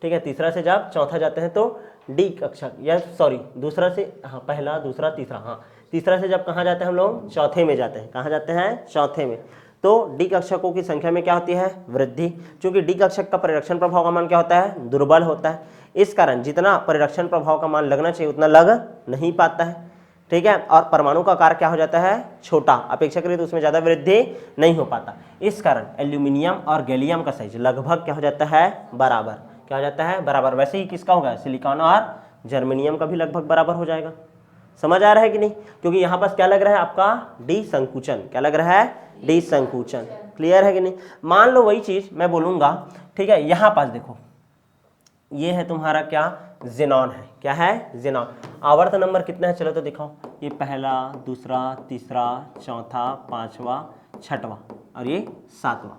[SPEAKER 1] ठीक है, तीसरा से जब चौथा जाते हैं तो डी कक्षक, या सॉरी दूसरा से, हाँ पहला दूसरा तीसरा, हाँ तीसरा से जब कहाँ जाते हैं हम लोग? चौथे में जाते हैं। कहाँ जाते हैं? चौथे में। तो डी कक्षकों की संख्या में क्या होती है? वृद्धि, क्योंकि डी कक्षक का परिरक्षण प्रभाव का मान क्या होता है? दुर्बल होता है। इस कारण जितना परिरक्षण प्रभाव का मान लगना चाहिए उतना लग नहीं पाता है। ठीक है, और परमाणु का आकार क्या हो जाता है? छोटा, अपेक्षाकृत उसमें ज्यादा वृद्धि नहीं हो पाता। इस कारण एल्यूमिनियम और गैलियम का साइज लगभग क्या हो जाता है? बराबर। क्या हो जाता है? बराबर। वैसे ही किसका होगा? सिलिकॉन और जर्मेनियम का भी लगभग बराबर हो जाएगा। समझ आ रहा है कि नहीं? क्योंकि यहाँ पास क्या लग रहा है आपका? डी संकुचन। क्या लग रहा है? डी संकुचन। क्लियर है कि नहीं? मान लो वही चीज मैं बोलूंगा, ठीक है, यहाँ पास देखो ये है तुम्हारा क्या? ज़ेनॉन है। क्या है? ज़ेनॉन। आवर्त नंबर कितना है? चलो तो दिखाओ। ये पहला, दूसरा, तीसरा, चौथा, पांचवा, छठवां और ये सातवां।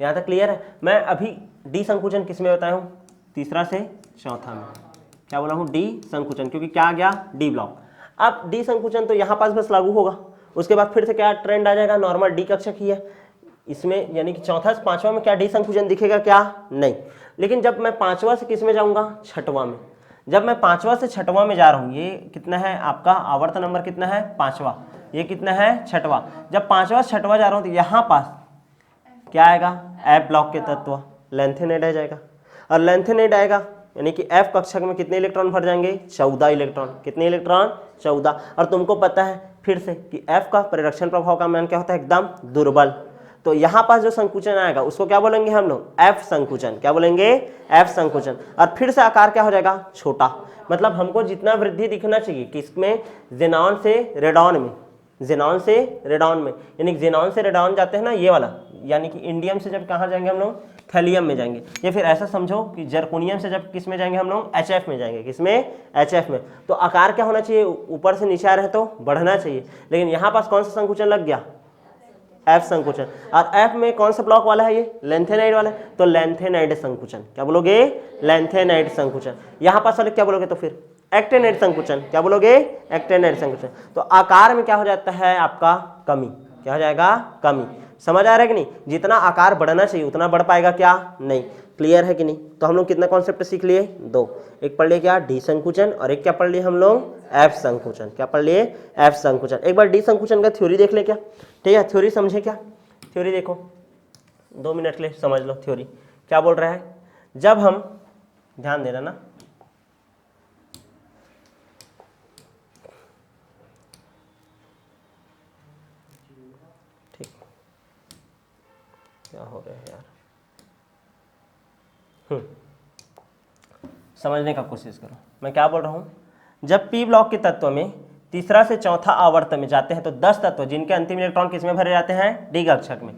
[SPEAKER 1] यहाँ तक क्लियर है? मैं अभी डी संकुचन किस में बताया हूँ? तीसरा से चौथा में। क्या बोला हूँ? डी संकुचन, क्योंकि क्या आ गया? D block. अब डी संकुचन तो यहाँ पास बस लागू होगा, उसके बाद फिर से क्या ट्रेंड आ जाएगा? नॉर्मल डी कक्षक ही है इसमें, यानी कि चौथा से पांचवा में क्या डी संकुचन दिखेगा? क्या? नहीं। लेकिन जब मैं पांचवा से किस में जाऊंगा? छठवां में। जब मैं पांचवा से छठवां में जा रहा हूं, ये कितना है आपका? आवर्त नंबर कितना है? पांचवा। ये कितना है? छठवां। जब पांचवा से छठवां जा रहा हूं तो यहाँ पास क्या आएगा? एफ ब्लॉक के तत्व लेंथेनाइड आ जाएगा, और लेंथेनाइड आएगा यानी कि एफ कक्षक में कितने इलेक्ट्रॉन भर जाएंगे? 14 इलेक्ट्रॉन। कितने इलेक्ट्रॉन? 14। और तुमको पता है फिर से कि एफ का परिरक्षण प्रभाव का मान क्या होता है? एकदम दुर्बल। तो यहाँ पास जो संकुचन आएगा उसको क्या बोलेंगे हम लोग? एफ संकुचन। क्या बोलेंगे? एफ संकुचन। और फिर से आकार क्या हो जाएगा? छोटा। मतलब हमको जितना वृद्धि दिखना चाहिए किसमें? ज़ेनॉन से रेडॉन में। ज़ेनॉन से रेडॉन में, यानी ज़ेनॉन से रेडॉन जाते हैं ना ये वाला, यानी कि इंडियम से जब कहाँ जाएंगे हम लोग? थैलियम में जाएंगे। या फिर ऐसा समझो कि जर्कोनियम से जब किस में जाएंगे हम लोग? एचएफ में जाएंगे। किसमें? एचएफ में। तो आकार क्या होना चाहिए? ऊपर से नीचे आ रहे तो बढ़ना चाहिए, लेकिन यहाँ पास कौन सा संकुचन लग गया? एफ संकुचन। और एफ में कौन सा ब्लॉक वाला है? ये लेंथेनाइड वाला है, तो लेंथेनाइड संकुचन। क्या बोलोगे? लेंथेनाइड संकुचन। यहाँ पास वाले क्या बोलोगे तो फिर? एक्टेनाइड संकुचन। क्या बोलोगे? एक्टेनाइड संकुचन। तो आकार में क्या हो जाता है आपका? कमी। क्या हो जाएगा? कमी। समझ आ रहा है कि नहीं? जितना आकार बढ़ना चाहिए उतना बढ़ पाएगा क्या? नहीं। क्लियर है कि नहीं? तो हम लोग कितना कॉन्सेप्ट सीख लिए? 2। एक पढ़ लिए क्या? डी संकुचन, और एक क्या पढ़ लिए हम लोग? एफ संकुचन। क्या पढ़ लिए? एफ संकुचन। एक बार डी संकुचन का थ्योरी देख ले क्या? ठीक है, थ्योरी समझे क्या? थ्योरी देखो, 2 मिनट के लिए समझ लो थ्योरी। क्या बोल रहा है, जब हम, ध्यान देना ना, ठीक, क्या हो रहा है यार, समझने का कोशिश करो। मैं क्या बोल रहा हूँ, जब पी ब्लॉक के तत्व में तीसरा से चौथा आवर्त में जाते हैं तो 10 तत्व जिनके अंतिम इलेक्ट्रॉन किसमें भरे जाते हैं, डी कक्षक में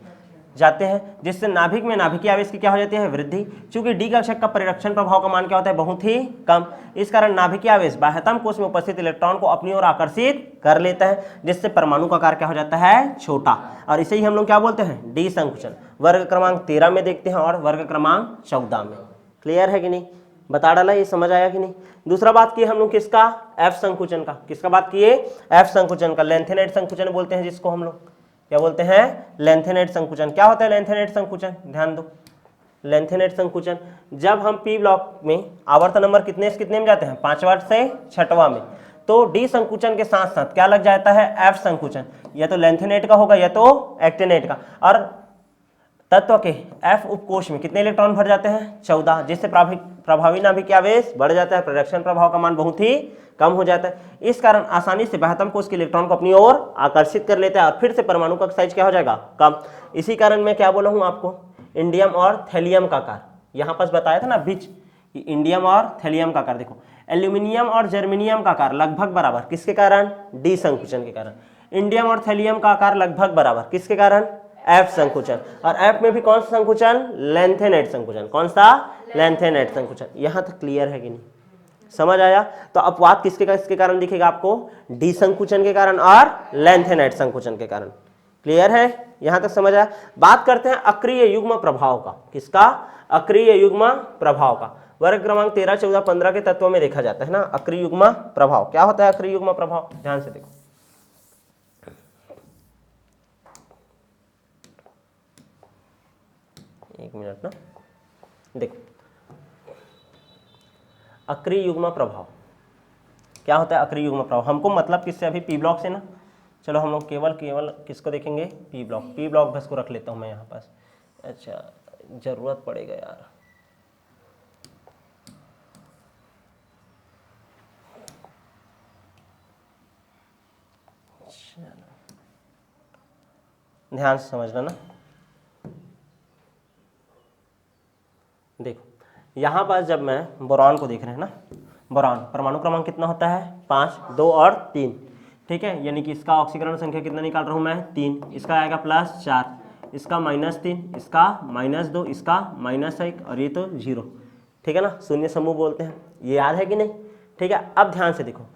[SPEAKER 1] जाते हैं, जिससे नाभिक में नाभिकीय आवेश की क्या हो जाती है, वृद्धि। चूंकि डी कक्षक का परिरक्षण प्रभाव का मान क्या होता है, बहुत ही कम, इस कारण नाभिकीय आवेश बाह्यतम कोश में उपस्थित इलेक्ट्रॉन को अपनी ओर आकर्षित कर लेता है, जिससे परमाणु का आकार क्या हो जाता है, छोटा, और इसे ही हम लोग क्या बोलते हैं, डी संकुचन। वर्ग क्रमांक 13 में देखते हैं और वर्ग क्रमांक 14 में। क्लियर है कि नहीं, बता डाला, ये समझ आया कि नहीं। दूसरा बात किए हम लोग किसका, एफ संकुचन का। किसका बात किए, एफ संकुचन का। लेंथेनेट संकुचन बोलते हैं जिसको हम लोग, क्या बोलते हैं, लेंथेनेट संकुचन। क्या होता है लेंथेनेट संकुचन, ध्यान दो, लेंथेनेट संकुचन, जब हम पी ब्लॉक में आवर्त नंबर कितने से कितने में जाते हैं, 5वां से 6वां में, तो डी संकुचन के साथ साथ क्या लग जाता है, एफ संकुचन। या तो लेंथेनेट का होगा या तो एक्टिनेट का। और तत्व के एफ उपकोश में कितने इलेक्ट्रॉन भर जाते हैं, 14, जिससे प्रभावी नाभिकीय आवेश बढ़ जाता है, परिरक्षण प्रभाव का मान बहुत ही कम हो जाता है। इस कारण आसानी से बाह्यतम कोश के इलेक्ट्रॉन को अपनी ओर आकर्षित कर लेता है और फिर से परमाणु का साइज क्या हो जाएगा, कम। इसी कारण मैं क्या बोला हूं आपको, इंडियम और थैलियम का आकार, यहां पर बताया था ना बीच, इंडियम और थैलियम का आकार। देखो एल्यूमिनियम और जर्मेनियम का आकार लगभग बराबर, किसके कारण, डी संकुचन के कारण। इंडियम और थैलियम का आकार लगभग बराबर, किसके कारण, एफ संकुचन। और एफ में भी कौन सा संकुचन, लेंथेनेट संकुचन। कौन सा, लेंथेनेट संकुचन। यहां तक क्लियर है कि नहीं, समझ आया। तो अपवाद किसके कारण दिखेगा आपको, डी संकुचन के कारण और लेंथेनेट संकुचन के कारण। क्लियर है, यहां तक समझ आया। बात करते हैं अक्रिय युग्म प्रभाव का। किसका, अक्रिय युग्म प्रभाव का। वर्ग क्रमांक 13, 14, 15 के तत्वों में देखा जाता है ना अक्रिय युग्म प्रभाव। क्या होता है अक्रिय युग्म प्रभाव, ध्यान से देखो। एक मिनट ना, देखो अक्रिय युग्म प्रभाव क्या होता है। अक्रिय युग्म प्रभाव हमको मतलब किससे, अभी पी ब्लॉक से ना। चलो हम लोग केवल किसको देखेंगे, पी ब्लॉक। पी ब्लॉक बस को रख लेता हूं मैं यहाँ पास। अच्छा, जरूरत पड़ेगा यार, ध्यान से समझना ना। देखो यहाँ पास जब मैं बोरान को देख रहे हैं ना, बोरान परमाणु क्रमांक कितना होता है, 5, 2 और 3, ठीक है। यानी कि इसका ऑक्सीकरण संख्या कितना निकाल रहा हूँ मैं, 3। इसका आएगा +4, इसका -3, इसका -2, इसका -1 और ये तो 0, ठीक है ना, शून्य समूह बोलते हैं। ये याद है कि नहीं, ठीक है। अब ध्यान से देखो,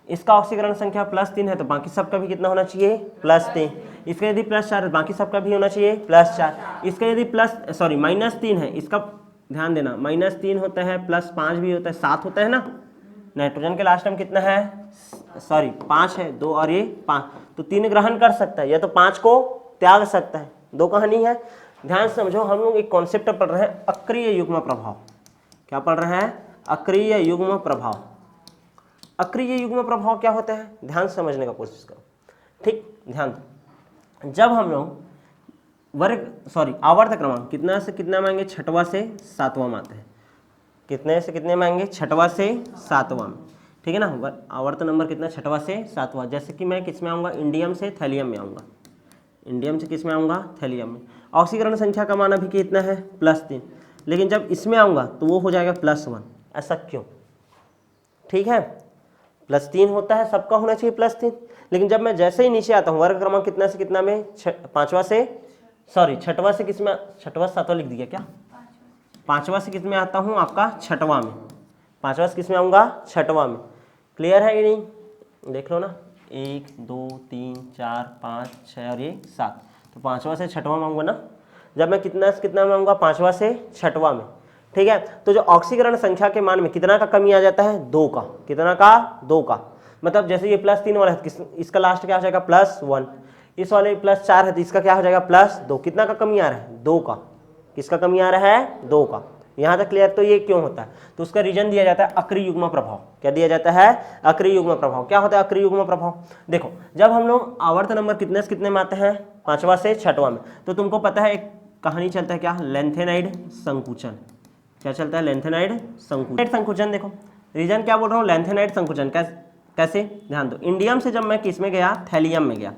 [SPEAKER 1] इसका ऑक्सीकरण संख्या +3 है तो बाकी सबका भी कितना होना चाहिए, +3। इसका यदि +4 है बाकी सबका भी होना चाहिए +4। इसका यदि -3 है, इसका ध्यान देना, -3 होता है, +5 भी होता है, 7 होता है ना। नाइट्रोजन के लास्ट टाइम कितना है, 5 है, 2 और ये 5, तो 3 ग्रहण कर सकता है या तो 5 को त्याग सकता है। 2 कहानी है, ध्यान समझो। हम लोग एक कॉन्सेप्ट पढ़ रहे हैं अक्रिय युग्म प्रभाव। क्या पढ़ रहे हैं, अक्रिय युग्म प्रभाव। अक्रिय युग्म प्रभाव क्या होता है, ध्यान समझने का कोशिश करो, ठीक। ध्यान दो, जब हम लोग आवर्त क्रमांक कितना से कितना मांगे, 6वां से 7वां में आते हैं। कितने से कितने मांगे, 6वां से 7वां में, ठीक है ना। आवर्त नंबर कितना, 6वां से 7वां। जैसे कि मैं किस में आऊँगा, इंडियम से थैलियम में आऊँगा। इंडियम से किस में आऊँगा, थैलियम में। ऑक्सीकरण संख्या का मान अभी कितना है, +3, लेकिन जब इसमें आऊँगा तो वो हो जाएगा +1। ऐसा क्यों, ठीक है। +3 होता है, सबका होना चाहिए +3, लेकिन जब मैं जैसे ही नीचे आता हूँ वर्ग क्रमांक कितना से कितना में, 6वां से 7वां लिख दिया क्या, 5वां से किस में आता हूँ आपका 6वां में। 5वां से किस में आऊँगा, 6वां में। क्लियर है कि नहीं, देख लो ना, 1, 2, 3, 4, 5, 6 और ये 7, तो 5वां से 6वां में आऊँगा ना। जब मैं कितना से कितना में आऊँगा, 5वां से 6वां में, ठीक है। तो जो ऑक्सीकरण संख्या के मान में कितना का कमी आ जाता है, 2 का। कितना का, 2 का। मतलब जैसे ये +3 वाला है, इसका लास्ट क्या हो जाएगा, +1। इस वाले +4 है तो इसका क्या हो जाएगा, +2। कितना का कमी आ रहा है, 2 का। किसका कमी आ रहा है, 2 का। यहाँ तक क्लियर। तो ये क्यों होता है, तो उसका रीजन दिया जाता है अक्रिय युग्म प्रभाव। क्या दिया जाता है, अक्रिय युग्म प्रभाव। क्या होता है अक्रिय युग्म प्रभाव, देखो जब हम लोग आवर्त नंबर कितने से कितने में आते हैं, 5वां से 6वां में, तो तुमको पता है कहानी चलता है क्या, लेंथेनाइड संकुचन। क्या चलता है, लेंथेनाइड संकुचन। संकुचन देखो रीजन क्या बोल रहा हूँ, लेंथेनाइड संकुचन। कैसे, ध्यान दो, इंडियम से जब मैं किस में गया, थैलियम में गया,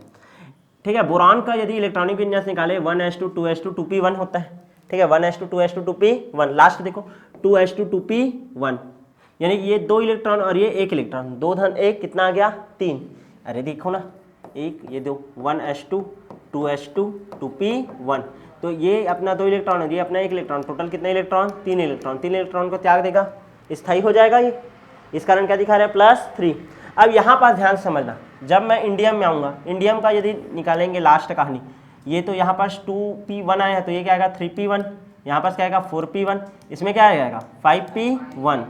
[SPEAKER 1] ठीक है। बोरान का यदि इलेक्ट्रॉनिक विन्यास निकाले 1s2 2s2 2p1 होता है, ठीक है। 1s2 2s2 2p1, लास्ट देखो 2s2 2p1, यानी ये 2 इलेक्ट्रॉन और ये 1 इलेक्ट्रॉन, 2 धन 1 कितना आ गया, 3। अरे देखो ना, एक ये दो 1s2 2s2 2p1, तो ये अपना 2 इलेक्ट्रॉन और ये अपना 1 इलेक्ट्रॉन, टोटल कितने इलेक्ट्रॉन, 3 इलेक्ट्रॉन। 3 इलेक्ट्रॉन को त्याग देगा, स्थायी हो जाएगा ये, इस कारण क्या दिखा रहा है, +3। अब यहाँ पास ध्यान से समझना, जब मैं इंडियम में आऊँगा, इंडियम का यदि निकालेंगे लास्ट कहानी, ये तो यहाँ पास 2p1 आया है, तो ये क्या आएगा 3p1, यहाँ पास क्या आएगा 4p1, इसमें क्या आएगा 5p1,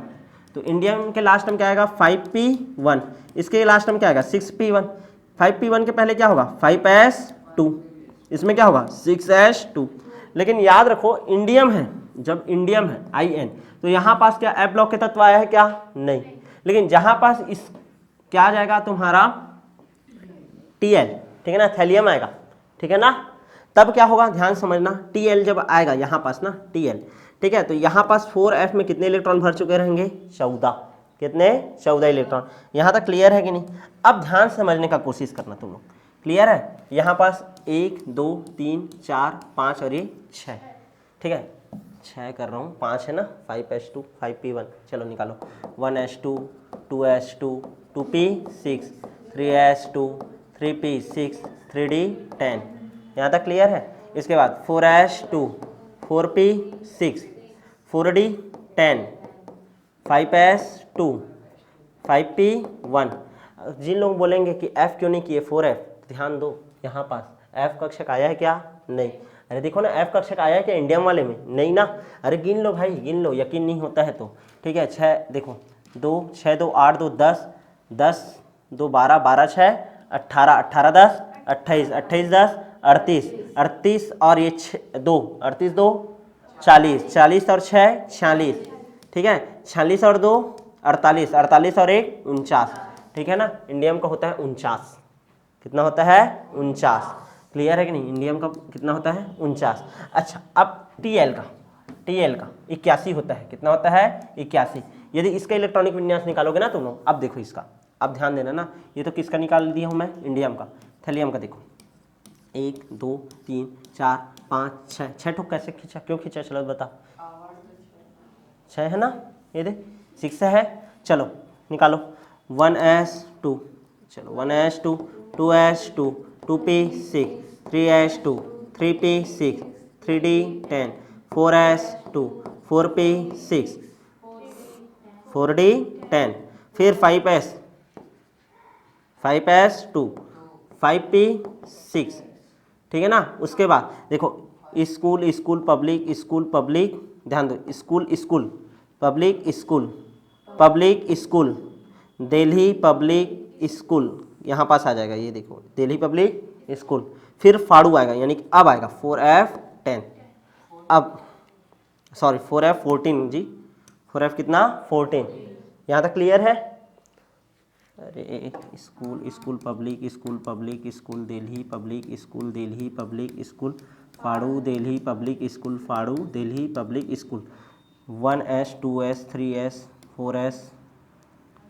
[SPEAKER 1] तो इंडियम के लास्ट में क्या आएगा 5p1, इसके लास्ट में क्या आएगा 6p1। 5p1 के पहले क्या होगा 5s2, इसमें क्या होगा 6s2। लेकिन याद रखो इंडियम है, जब इंडियम है In, तो यहाँ पास क्या एफ ब्लॉक के तत्व आया है क्या, नहीं। लेकिन जहाँ पास इस क्या आ जाएगा तुम्हारा Tl, ठीक है ना, थैलियम आएगा, ठीक है ना, तब क्या होगा, ध्यान समझना, Tl जब आएगा यहाँ पास ना Tl, ठीक है, तो यहाँ पास 4f में कितने इलेक्ट्रॉन भर चुके रहेंगे, 14। कितने, 14 इलेक्ट्रॉन। यहाँ तक क्लियर है कि नहीं। अब ध्यान समझने का कोशिश करना तुम लोग, क्लियर है। यहाँ पास 1 2 3 4 5 और ये 6, ठीक है, 6 कर रहा हूँ, 5 है ना, 5s2 5p1, चलो निकालो 1s2 2s2 2p6 3s2 3p6 3d10, यहाँ तक क्लियर है। इसके बाद 4s2 4p6 4d10 5s2 5p1। जिन लोग बोलेंगे कि f क्यों नहीं किए 4f, ध्यान दो, यहाँ पास f कक्षक आया है क्या, नहीं। अरे देखो ना f कक्षक आया है क्या इंडियम वाले में, नहीं ना। अरे गिन लो भाई, गिन लो, यकीन नहीं होता है तो, ठीक है। 6 देखो 2 6 2 8 2 10 10 2 12 12 6 18 18 10 28 28 10 38 38 और ये 2 38 2 40 40 और 6 46, ठीक है, 46 और 2 48 48 और 1 49, ठीक है ना। इंडियम का होता है 49, कितना होता है 49, क्लियर है कि नहीं। इंडियम का कितना होता है 49। अच्छा अब Tl का 81 होता है, कितना होता है 81। यदि इसका इलेक्ट्रॉनिक विन्यास निकालोगे ना तुम लोग, अब देखो इसका, अब ध्यान देना ना, ये तो किसका निकाल दिया हूँ मैं, इंडियम का। थैलियम का देखो 1 2 3 4 5 6 ठोक कैसे खींचा, क्यों खींचा, चलो बता, 6 है ना, ये दे 6 है। चलो निकालो 1s2, चलो 1s2 2s2 2p6 3s2 3p6 3d10 4s2 4p6 4d10, फिर 5s2 5p6, ठीक है ना। उसके बाद देखो school school public school public, ध्यान दो, school school public school public school Delhi public school, यहाँ पास आ जाएगा, ये देखो दिल्ली पब्लिक स्कूल। फिर फाड़ू आएगा, यानी कि अब आएगा 4f10, अब सॉरी 4f14 जी, 4f कितना 14, यहाँ तक क्लियर है। अरे school school public school Delhi public school फाड़ू दिल्ली पब्लिक स्कूल फाड़ू दिल्ली पब्लिक स्कूल 1s 2s 3s 4s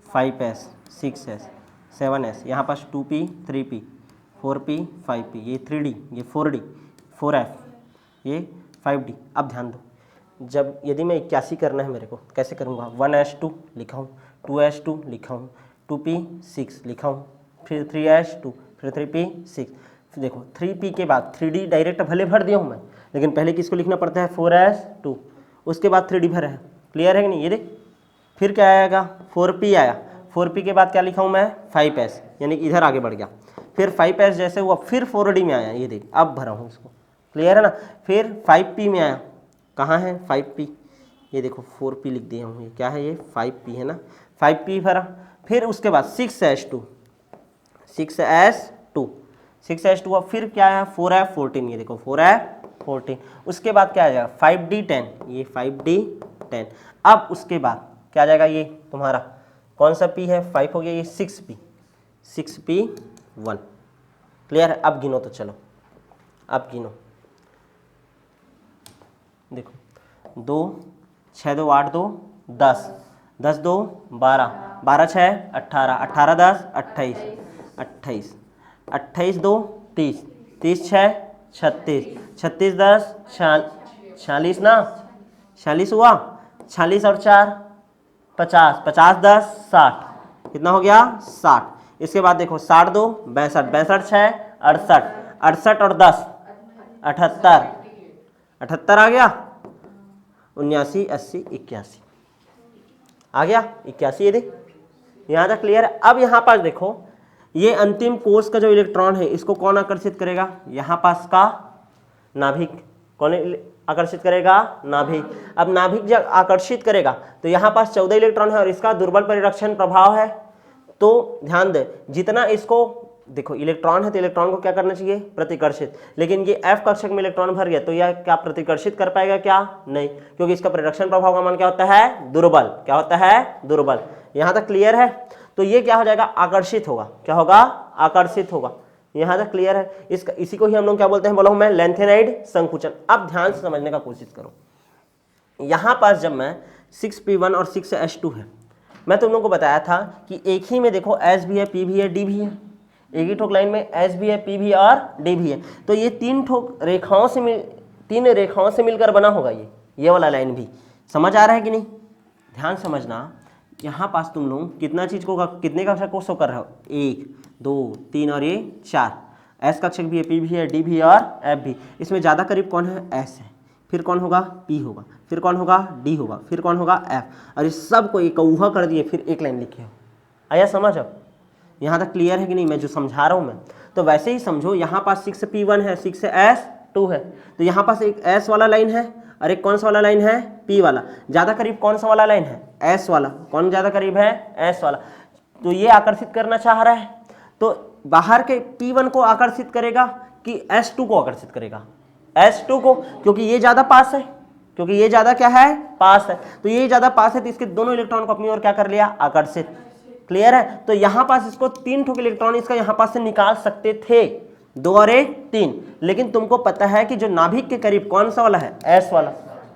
[SPEAKER 1] 5s 6s 7s, यहाँ पास 2p 3p 4p 5p, ये 3d ये 4d 4f ये 5d। अब ध्यान दो, जब यदि मैं 81 करना है मेरे को, कैसे करूँगा, 1s2 लिखा हूँ, 2s2 लिखा हूँ, 2p6 लिखा हूँ, फिर 3s2 फिर 3p6, फिर देखो 3p के बाद 3d डायरेक्ट भले भर दिया हूँ मैं, लेकिन पहले किसको लिखना पड़ता है 4s2, उसके बाद 3d भरा है, क्लियर है कि नहीं। ये देख फिर क्या आएगा 4p आया, 4p के बाद क्या लिखा हूँ मैं 5s, यानी कि इधर आगे बढ़ गया। फिर 5s जैसे हुआ फिर 4d में आया, ये देख अब भरा हूँ इसको, क्लियर है ना। फिर 5p में आया, कहाँ है 5p, ये देखो 4p लिख दिया हूँ, ये क्या है ये 5p है ना, 5p भरा। फिर उसके बाद 6s2 अब फिर क्या है 4f14, ये देखो 4f14। उसके बाद क्या आ जाएगा 5d10, ये 5d10। अब उसके बाद क्या आ जाएगा, ये तुम्हारा कौन सा p है 5 हो गया, ये 6p1, क्लियर है। अब गिनो तो चलो, अब गिनो देखो 2 6 2 8 2 10 10 2 12 12 6 18 18 10 28 28 28 2 30 30 6 36 36 10 46 ना 46 हुआ 46 और 4 50 50 10 60 कितना हो गया 60। इसके बाद देखो 60 2 62 62 6 68 68 और 10 78 78 आ गया 79 80 81 आ गया 81। ये देख यहाँ तक क्लियर है। अब यहाँ पास देखो ये अंतिम कोष का जो इलेक्ट्रॉन है इसको कौन आकर्षित करेगा, यहाँ पास का नाभिक। कौन आकर्षित करेगा, नाभिक। अब नाभिक जब आकर्षित करेगा तो यहाँ पास 14 इलेक्ट्रॉन है और इसका दुर्बल परिरक्षण प्रभाव है। तो ध्यान दे जितना इसको देखो इलेक्ट्रॉन है तो इलेक्ट्रॉन को क्या करना चाहिए, प्रतिकर्षित। लेकिन ये F कक्षक में इलेक्ट्रॉन भर गया तो यह क्या प्रतिकर्षित कर पाएगा, क्या नहीं, क्योंकि इसका परिरक्षण प्रभाव का मान क्या होता है, दुर्बल। क्या होता है, दुर्बल। यहाँ तक क्लियर है। तो ये क्या हो जाएगा, आकर्षित होगा। क्या होगा, आकर्षित होगा। यहाँ तक क्लियर है। इसी को ही हम लोग क्या बोलते हैं, बोला हूं मैं, लेंथेनाइड संकुचन। अब ध्यान से समझने का कोशिश करो। यहाँ पास जब मैं 6p1 और 6s2 है, मैं तुम लोगों को बताया था कि एक ही में देखो S भी है, P भी है, D भी है। एक ही ठोक लाइन में S भी है, P भी है और D भी है। तो ये तीन रेखाओं से मिलकर बना होगा ये वाला लाइन भी। समझ आ रहा है कि नहीं, ध्यान समझना। यहाँ पास तुम लोग कितना चीज को, कितने कक्षक को शो कर रहे हो, 1 2 3 और ये 4। S कक्षक भी है, P भी है, D भी है और F भी। इसमें ज़्यादा करीब कौन है, S है। फिर कौन होगा, P होगा। फिर कौन होगा, D होगा। फिर कौन होगा, F। और इस सब को इकट्ठा कर दिए, फिर एक लाइन लिखे हो। आया समझ। अब यहाँ तक क्लियर है कि नहीं, मैं जो समझा रहा हूँ मैं। तो वैसे ही समझो, यहाँ पास 6p1 है, 6s2 है। तो यहाँ पास एक S वाला लाइन है और एक कौन सा वाला लाइन है, P वाला। ज़्यादा करीब कौन सा वाला लाइन है, S वाला। कौन ज़्यादा करीब है, S वाला। तो ये आकर्षित करना चाह रहा है, तो बाहर के P1 को आकर्षित करेगा कि S2 को आकर्षित करेगा, S2 को, क्योंकि ये ज़्यादा पास है। क्योंकि ये ज़्यादा क्या है, पास है। तो ये ज़्यादा पास है तो इसके दोनों इलेक्ट्रॉन को अपनी ओर क्या कर लिया, आकर्षित। क्लियर है। तो यहाँ पास इसको 3 ठोक इलेक्ट्रॉन इसका यहाँ पास से निकाल सकते थे, 2 और 1 3। लेकिन तुमको पता है कि जो नाभिक के करीब कौन सा वाला है, S वाला।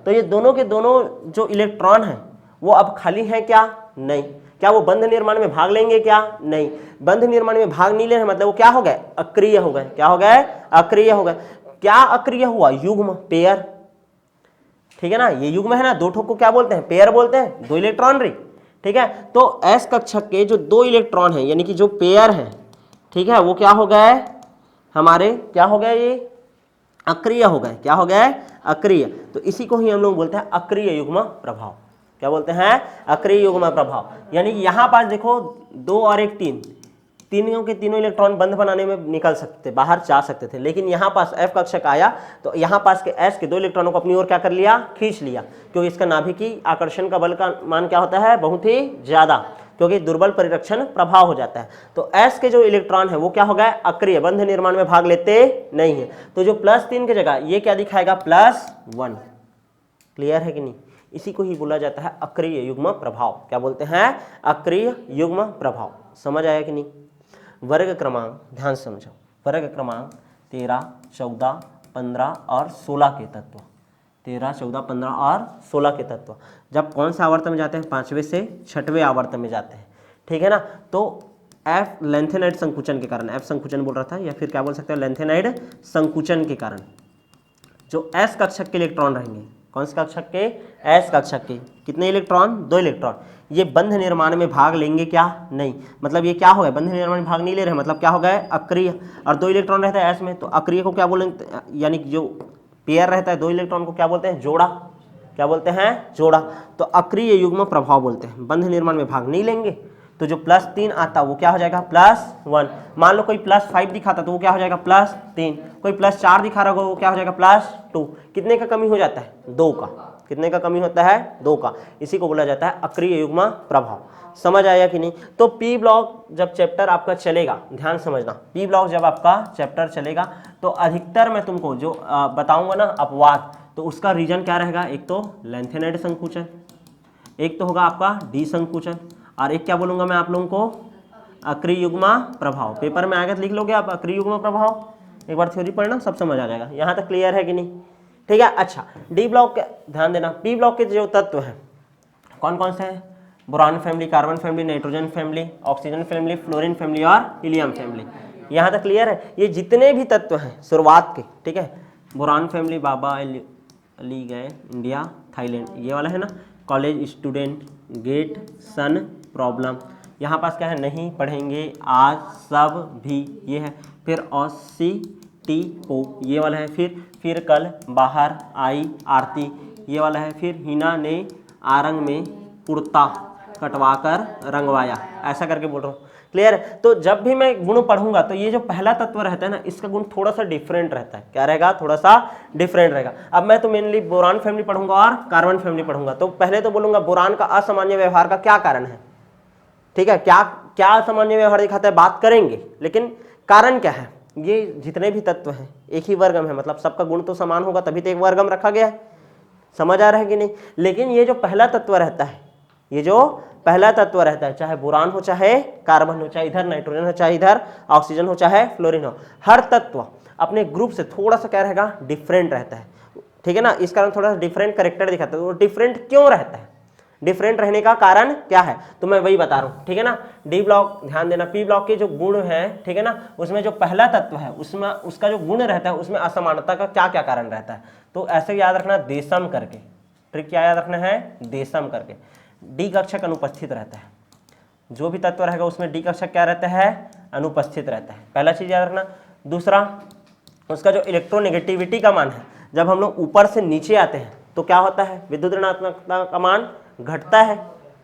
[SPEAKER 1] तो ये दोनों के दोनों जो इलेक्ट्रॉन हैं वो अब खाली हैं, क्या नहीं। क्या वो बंध निर्माण में भाग लेंगे, क्या नहीं। बंध निर्माण में भाग नहीं ले रहे, मतलब वो क्या हो गए, अक्रिय हो गए। क्या हो गए, अक्रिय हो गए। क्या अक्रिय हुआ, युग्म, पेयर। ठीक है ना, ये युग्म है ना, 2 ठोक को क्या बोलते हैं, पेयर बोलते हैं, 2 इलेक्ट्रॉन रही। ठीक है। तो S कक्षक के जो 2 इलेक्ट्रॉन हैं, यानी कि जो पेयर हैं, ठीक है, वो क्या हो गए हमारे, क्या हो गए, ये अक्रिय हो गए। क्या हो गए, अक्रिय। तो इसी को ही हम लोग बोलते हैं अक्रिय युग्म प्रभाव। क्या बोलते हैं, अक्रिय युग्म प्रभाव। यानी कि यहाँ पास देखो 2 और 1 3, तीनों के तीनों इलेक्ट्रॉन बंध बनाने में निकल सकते, बाहर जा सकते थे। लेकिन यहाँ पास F कक्षक आया तो यहाँ पास के S के 2 इलेक्ट्रॉनों को अपनी ओर क्या कर लिया, खींच लिया। क्योंकि इसका नाभिकीय आकर्षण का बल का मान क्या होता है, बहुत ही ज्यादा, क्योंकि दुर्बल परिरक्षण प्रभाव हो जाता है। तो S के जो इलेक्ट्रॉन है वो क्या हो गए, अक्रिय, बंध निर्माण में भाग लेते नहीं है। तो जो +3 की जगह ये क्या दिखाएगा, +1। क्लियर है कि नहीं। इसी को ही बोला जाता है अक्रिय युग्म प्रभाव। क्या बोलते हैं, अक्रिय युग्म प्रभाव। समझ आया कि नहीं। वर्ग क्रमांक ध्यान से समझो। वर्ग क्रमांक 13 14 15 और 16 के तत्व। 13 14 15 और 16 के तत्व जब कौन सा आवर्त में जाते हैं, 5वें से 6वें आवर्त में जाते हैं। ठीक है ना। तो F लेंथेनाइड संकुचन के कारण, F संकुचन बोल रहा था, या फिर क्या बोल सकते हैं, लेंथेनाइड संकुचन के कारण जो S कक्षक के इलेक्ट्रॉन रहेंगे, कौन से कक्षक के, S कक्षक के, कितने इलेक्ट्रॉन, 2 इलेक्ट्रॉन, ये बंध निर्माण में भाग लेंगे, क्या नहीं। मतलब ये क्या हो गए, बंध निर्माण में भाग नहीं ले रहे, मतलब क्या हो गए, अक्रिय। और 2 इलेक्ट्रॉन रहता है S में, तो अक्रिय को क्या बोलेंगे, यानी कि जो पेयर रहता है 2 इलेक्ट्रॉन को क्या बोलते हैं, जोड़ा। क्या बोलते हैं, जोड़ा। तो अक्रिय युग्म प्रभाव बोलते हैं। बंध निर्माण में भाग नहीं लेंगे तो जो +3 आता वो क्या हो जाएगा, +1। मान लो कोई +5 दिखाता तो वो क्या हो जाएगा, +3। कोई +4 दिखा रहा होगा वो क्या हो जाएगा, +2। कितने का कमी हो जाता है, 2 का। कितने का कमी होता है, 2 का। इसी को बोला जाता है अक्रिय युग्म प्रभाव। समझ आया कि नहीं। तो P ब्लॉक जब चैप्टर आपका चलेगा, ध्यान समझना, P ब्लॉक जब आपका चैप्टर चलेगा तो अधिकतर मैं तुमको जो बताऊंगा ना अपवाद, तो उसका रीजन क्या रहेगा, एक तो लेंथेनाइड संकुचन, एक तो होगा आपका डी संकुचन, और एक क्या बोलूंगा मैं आप लोगों को, अक्रिय युग्म प्रभाव। पेपर में आएगा तो लिख लोगे आप अक्रिय युग्म प्रभाव। एक बार थ्योरी पढ़ना, सब समझ आ जाएगा। यहाँ तक क्लियर है कि नहीं। ठीक है। अच्छा, डी ब्लॉक के ध्यान देना, पी ब्लॉक के जो तत्व हैं कौन कौन से हैं? Boron family, carbon family, nitrogen family, oxygen family, fluorine family और हीलियम फैमिली। यहाँ तक क्लियर है? ये जितने भी तत्व हैं शुरुआत के, ठीक है, बोरान फैमिली, बाबा अली गए इंडिया थाईलैंड, ये वाला है ना, कॉलेज स्टूडेंट, गेट, सन, प्रॉब्लम, यहाँ पास क्या है, नहीं पढ़ेंगे आज, सब भी, ये है, फिर औसी टी पो, ये वाला है, फिर कल, बाहर, आई, आरती, ये वाला है, फिर हिना ने आरंग में कुर्ता कटवाकर रंगवाया, ऐसा करके बोल रहा हूँ। क्लियर है? तो जब भी मैं गुण पढ़ूंगा तो ये जो पहला तत्व रहता है ना, इसका गुण थोड़ा सा डिफरेंट रहता है। क्या रहेगा? थोड़ा सा डिफरेंट रहेगा। अब मैं तो मेनली बोरान फैमिली पढ़ूंगा और कार्बन फैमिली पढ़ूंगा, तो पहले तो बोलूंगा बोरान का असामान्य व्यवहार का क्या कारण है, ठीक है, क्या क्या असामान्य व्यवहार दिखाता है, बात करेंगे, लेकिन कारण क्या है? ये जितने भी तत्व हैं एक ही वर्गम है, मतलब सबका गुण तो समान होगा, तभी तो एक वर्गम रखा गया है। समझ आ रहा है कि नहीं? लेकिन ये जो पहला तत्व रहता है, ये जो पहला तत्व रहता है, चाहे बोरान हो, चाहे कार्बन हो, चाहे इधर नाइट्रोजन हो, चाहे इधर ऑक्सीजन हो, चाहे फ्लोरीन हो, हर तत्व अपने ग्रुप से थोड़ा सा क्या रहेगा? डिफरेंट रहता है, ठीक है ना। इस कारण थोड़ा सा डिफरेंट कैरेक्टर दिखाता है। वो डिफरेंट क्यों रहता है? डिफरेंट रहने का कारण क्या है? तो मैं वही बता रहा हूँ, ठीक है ना। डी ब्लॉक ध्यान देना, पी ब्लॉक के जो गुण है, ठीक है ना, उसमें जो पहला तत्व है उसमें उसका जो गुण रहता है उसमें असमानता का क्या क्या कारण रहता है, तो ऐसे याद रखना, देशम करके, ट्रिक क्या याद रखना है? देशम करके। डी कक्षक अनुपस्थित रहता है, जो भी तत्व रहेगा उसमें डी कक्षक क्या रहता है? अनुपस्थित रहता है, पहला चीज याद रखना। दूसरा, उसका जो इलेक्ट्रोनेगेटिविटी का मान है, जब हम लोग ऊपर से नीचे आते हैं तो क्या होता है? विद्युत ऋणात्मकता का मान घटता है।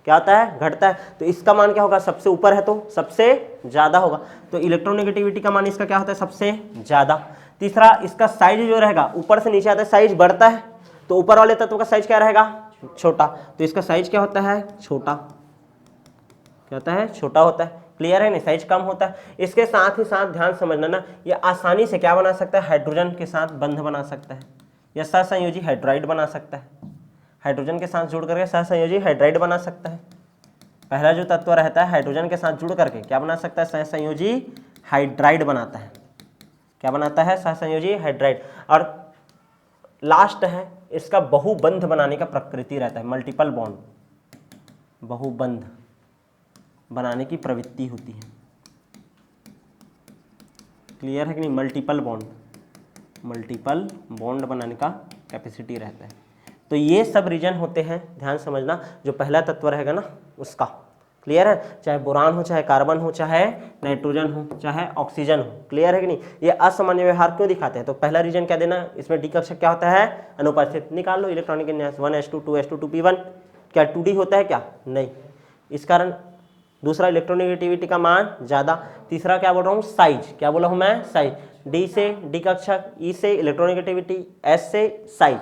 [SPEAKER 1] क्या होता है? घटता है। तो इसका मान क्या होगा? सबसे ऊपर है तो सबसे ज्यादा होगा, तो इलेक्ट्रोनेगेटिविटी का मान इसका क्या होता है? सबसे ज्यादा। तीसरा, इसका साइज जो रहेगा, ऊपर से नीचे आता है साइज बढ़ता है, तो ऊपर वाले तत्व का साइज क्या रहेगा? छोटा, तो इसका साइज क्या होता है? छोटा। क्या होता है? छोटा होता है। क्लियर है? नहीं, साइज कम होता है। इसके साथ ही साथ ध्यान समझना ना, ये आसानी से क्या बना सकता है? हाइड्रोजन के साथ बंध बना सकता है, या सहसंयोजी हाइड्राइड बना सकता है। हाइड्रोजन के साथ जुड़ करके सहसंयोजी हाइड्राइड बना सकता है। पहला जो तत्व रहता है हाइड्रोजन के साथ जुड़ करके क्या बना सकता है? सहसंयोजी हाइड्राइड बनाता है। क्या बनाता है? सहसंयोजी हाइड्राइड। और लास्ट है, इसका बहुबंध बनाने का प्रकृति रहता है, मल्टीपल बॉन्ड, बहुबंध बनाने की प्रवृत्ति होती है। क्लियर है कि नहीं? मल्टीपल बॉन्ड बनाने का कैपेसिटी रहता है। तो ये सब रीजन होते हैं, ध्यान समझना, जो पहला तत्व रहेगा ना उसका। क्लियर है? चाहे बोरान हो, चाहे कार्बन हो, चाहे नाइट्रोजन हो, चाहे ऑक्सीजन हो। क्लियर है कि नहीं? ये असामान्य व्यवहार क्यों दिखाते हैं? तो पहला रीजन क्या देना, इसमें डी कक्षक क्या होता है? अनुपस्थित। निकाल लो इलेक्ट्रॉनिक विन्यास, 1s2 2s2 2p1, क्या 2d होता है क्या? नहीं, इस कारण। दूसरा, इलेक्ट्रोनेगेटिविटी का मान ज्यादा। तीसरा क्या बोल रहा हूँ? साइज। क्या बोला हूँ मैं? साइज। डी से डी कक्षक, ई से इलेक्ट्रोनेगेटिविटी, एस से साइज,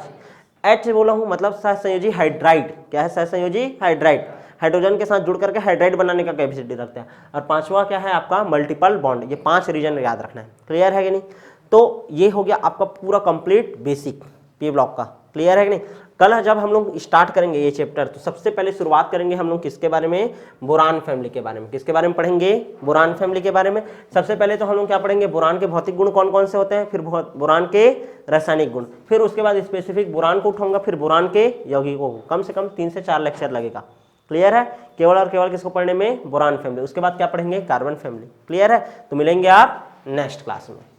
[SPEAKER 1] एच बोला हूँ मतलब सहसंयोजी हाइड्राइड। क्या है? सहसंयोजी हाइड्राइड, हाइड्रोजन के साथ जुड़ करके हाइड्राइड बनाने का कैपेसिटी रखते हैं। और पांचवा क्या है आपका? Multiple bond. ये 5 रीजन याद रखना है। क्लियर है कि नहीं? तो ये हो गया आपका पूरा कंप्लीट बेसिक पी ब्लॉक का। क्लियर है कि नहीं? कल जब हम लोग स्टार्ट करेंगे ये चैप्टर, तो सबसे पहले शुरुआत करेंगे हम लोग किसके बारे में? बोरान फैमिली के बारे में। किसके बारे में पढ़ेंगे? बोरान फैमिली के बारे में। सबसे पहले तो हम लोग क्या पढ़ेंगे? बोरान के भौतिक गुण कौन कौन से होते हैं, फिर बोरान के रासायनिक गुण, फिर उसके बाद स्पेसिफिक बोरान को उठाऊंगा, फिर बोरान के यौगिकों को। कम से कम 3 से 4 लेक्चर लगेगा। क्लियर है? केवल और केवल किसको पढ़ने में? Boron family. उसके बाद क्या पढ़ेंगे? Carbon family. क्लियर है? तो मिलेंगे आप नेक्स्ट क्लास में।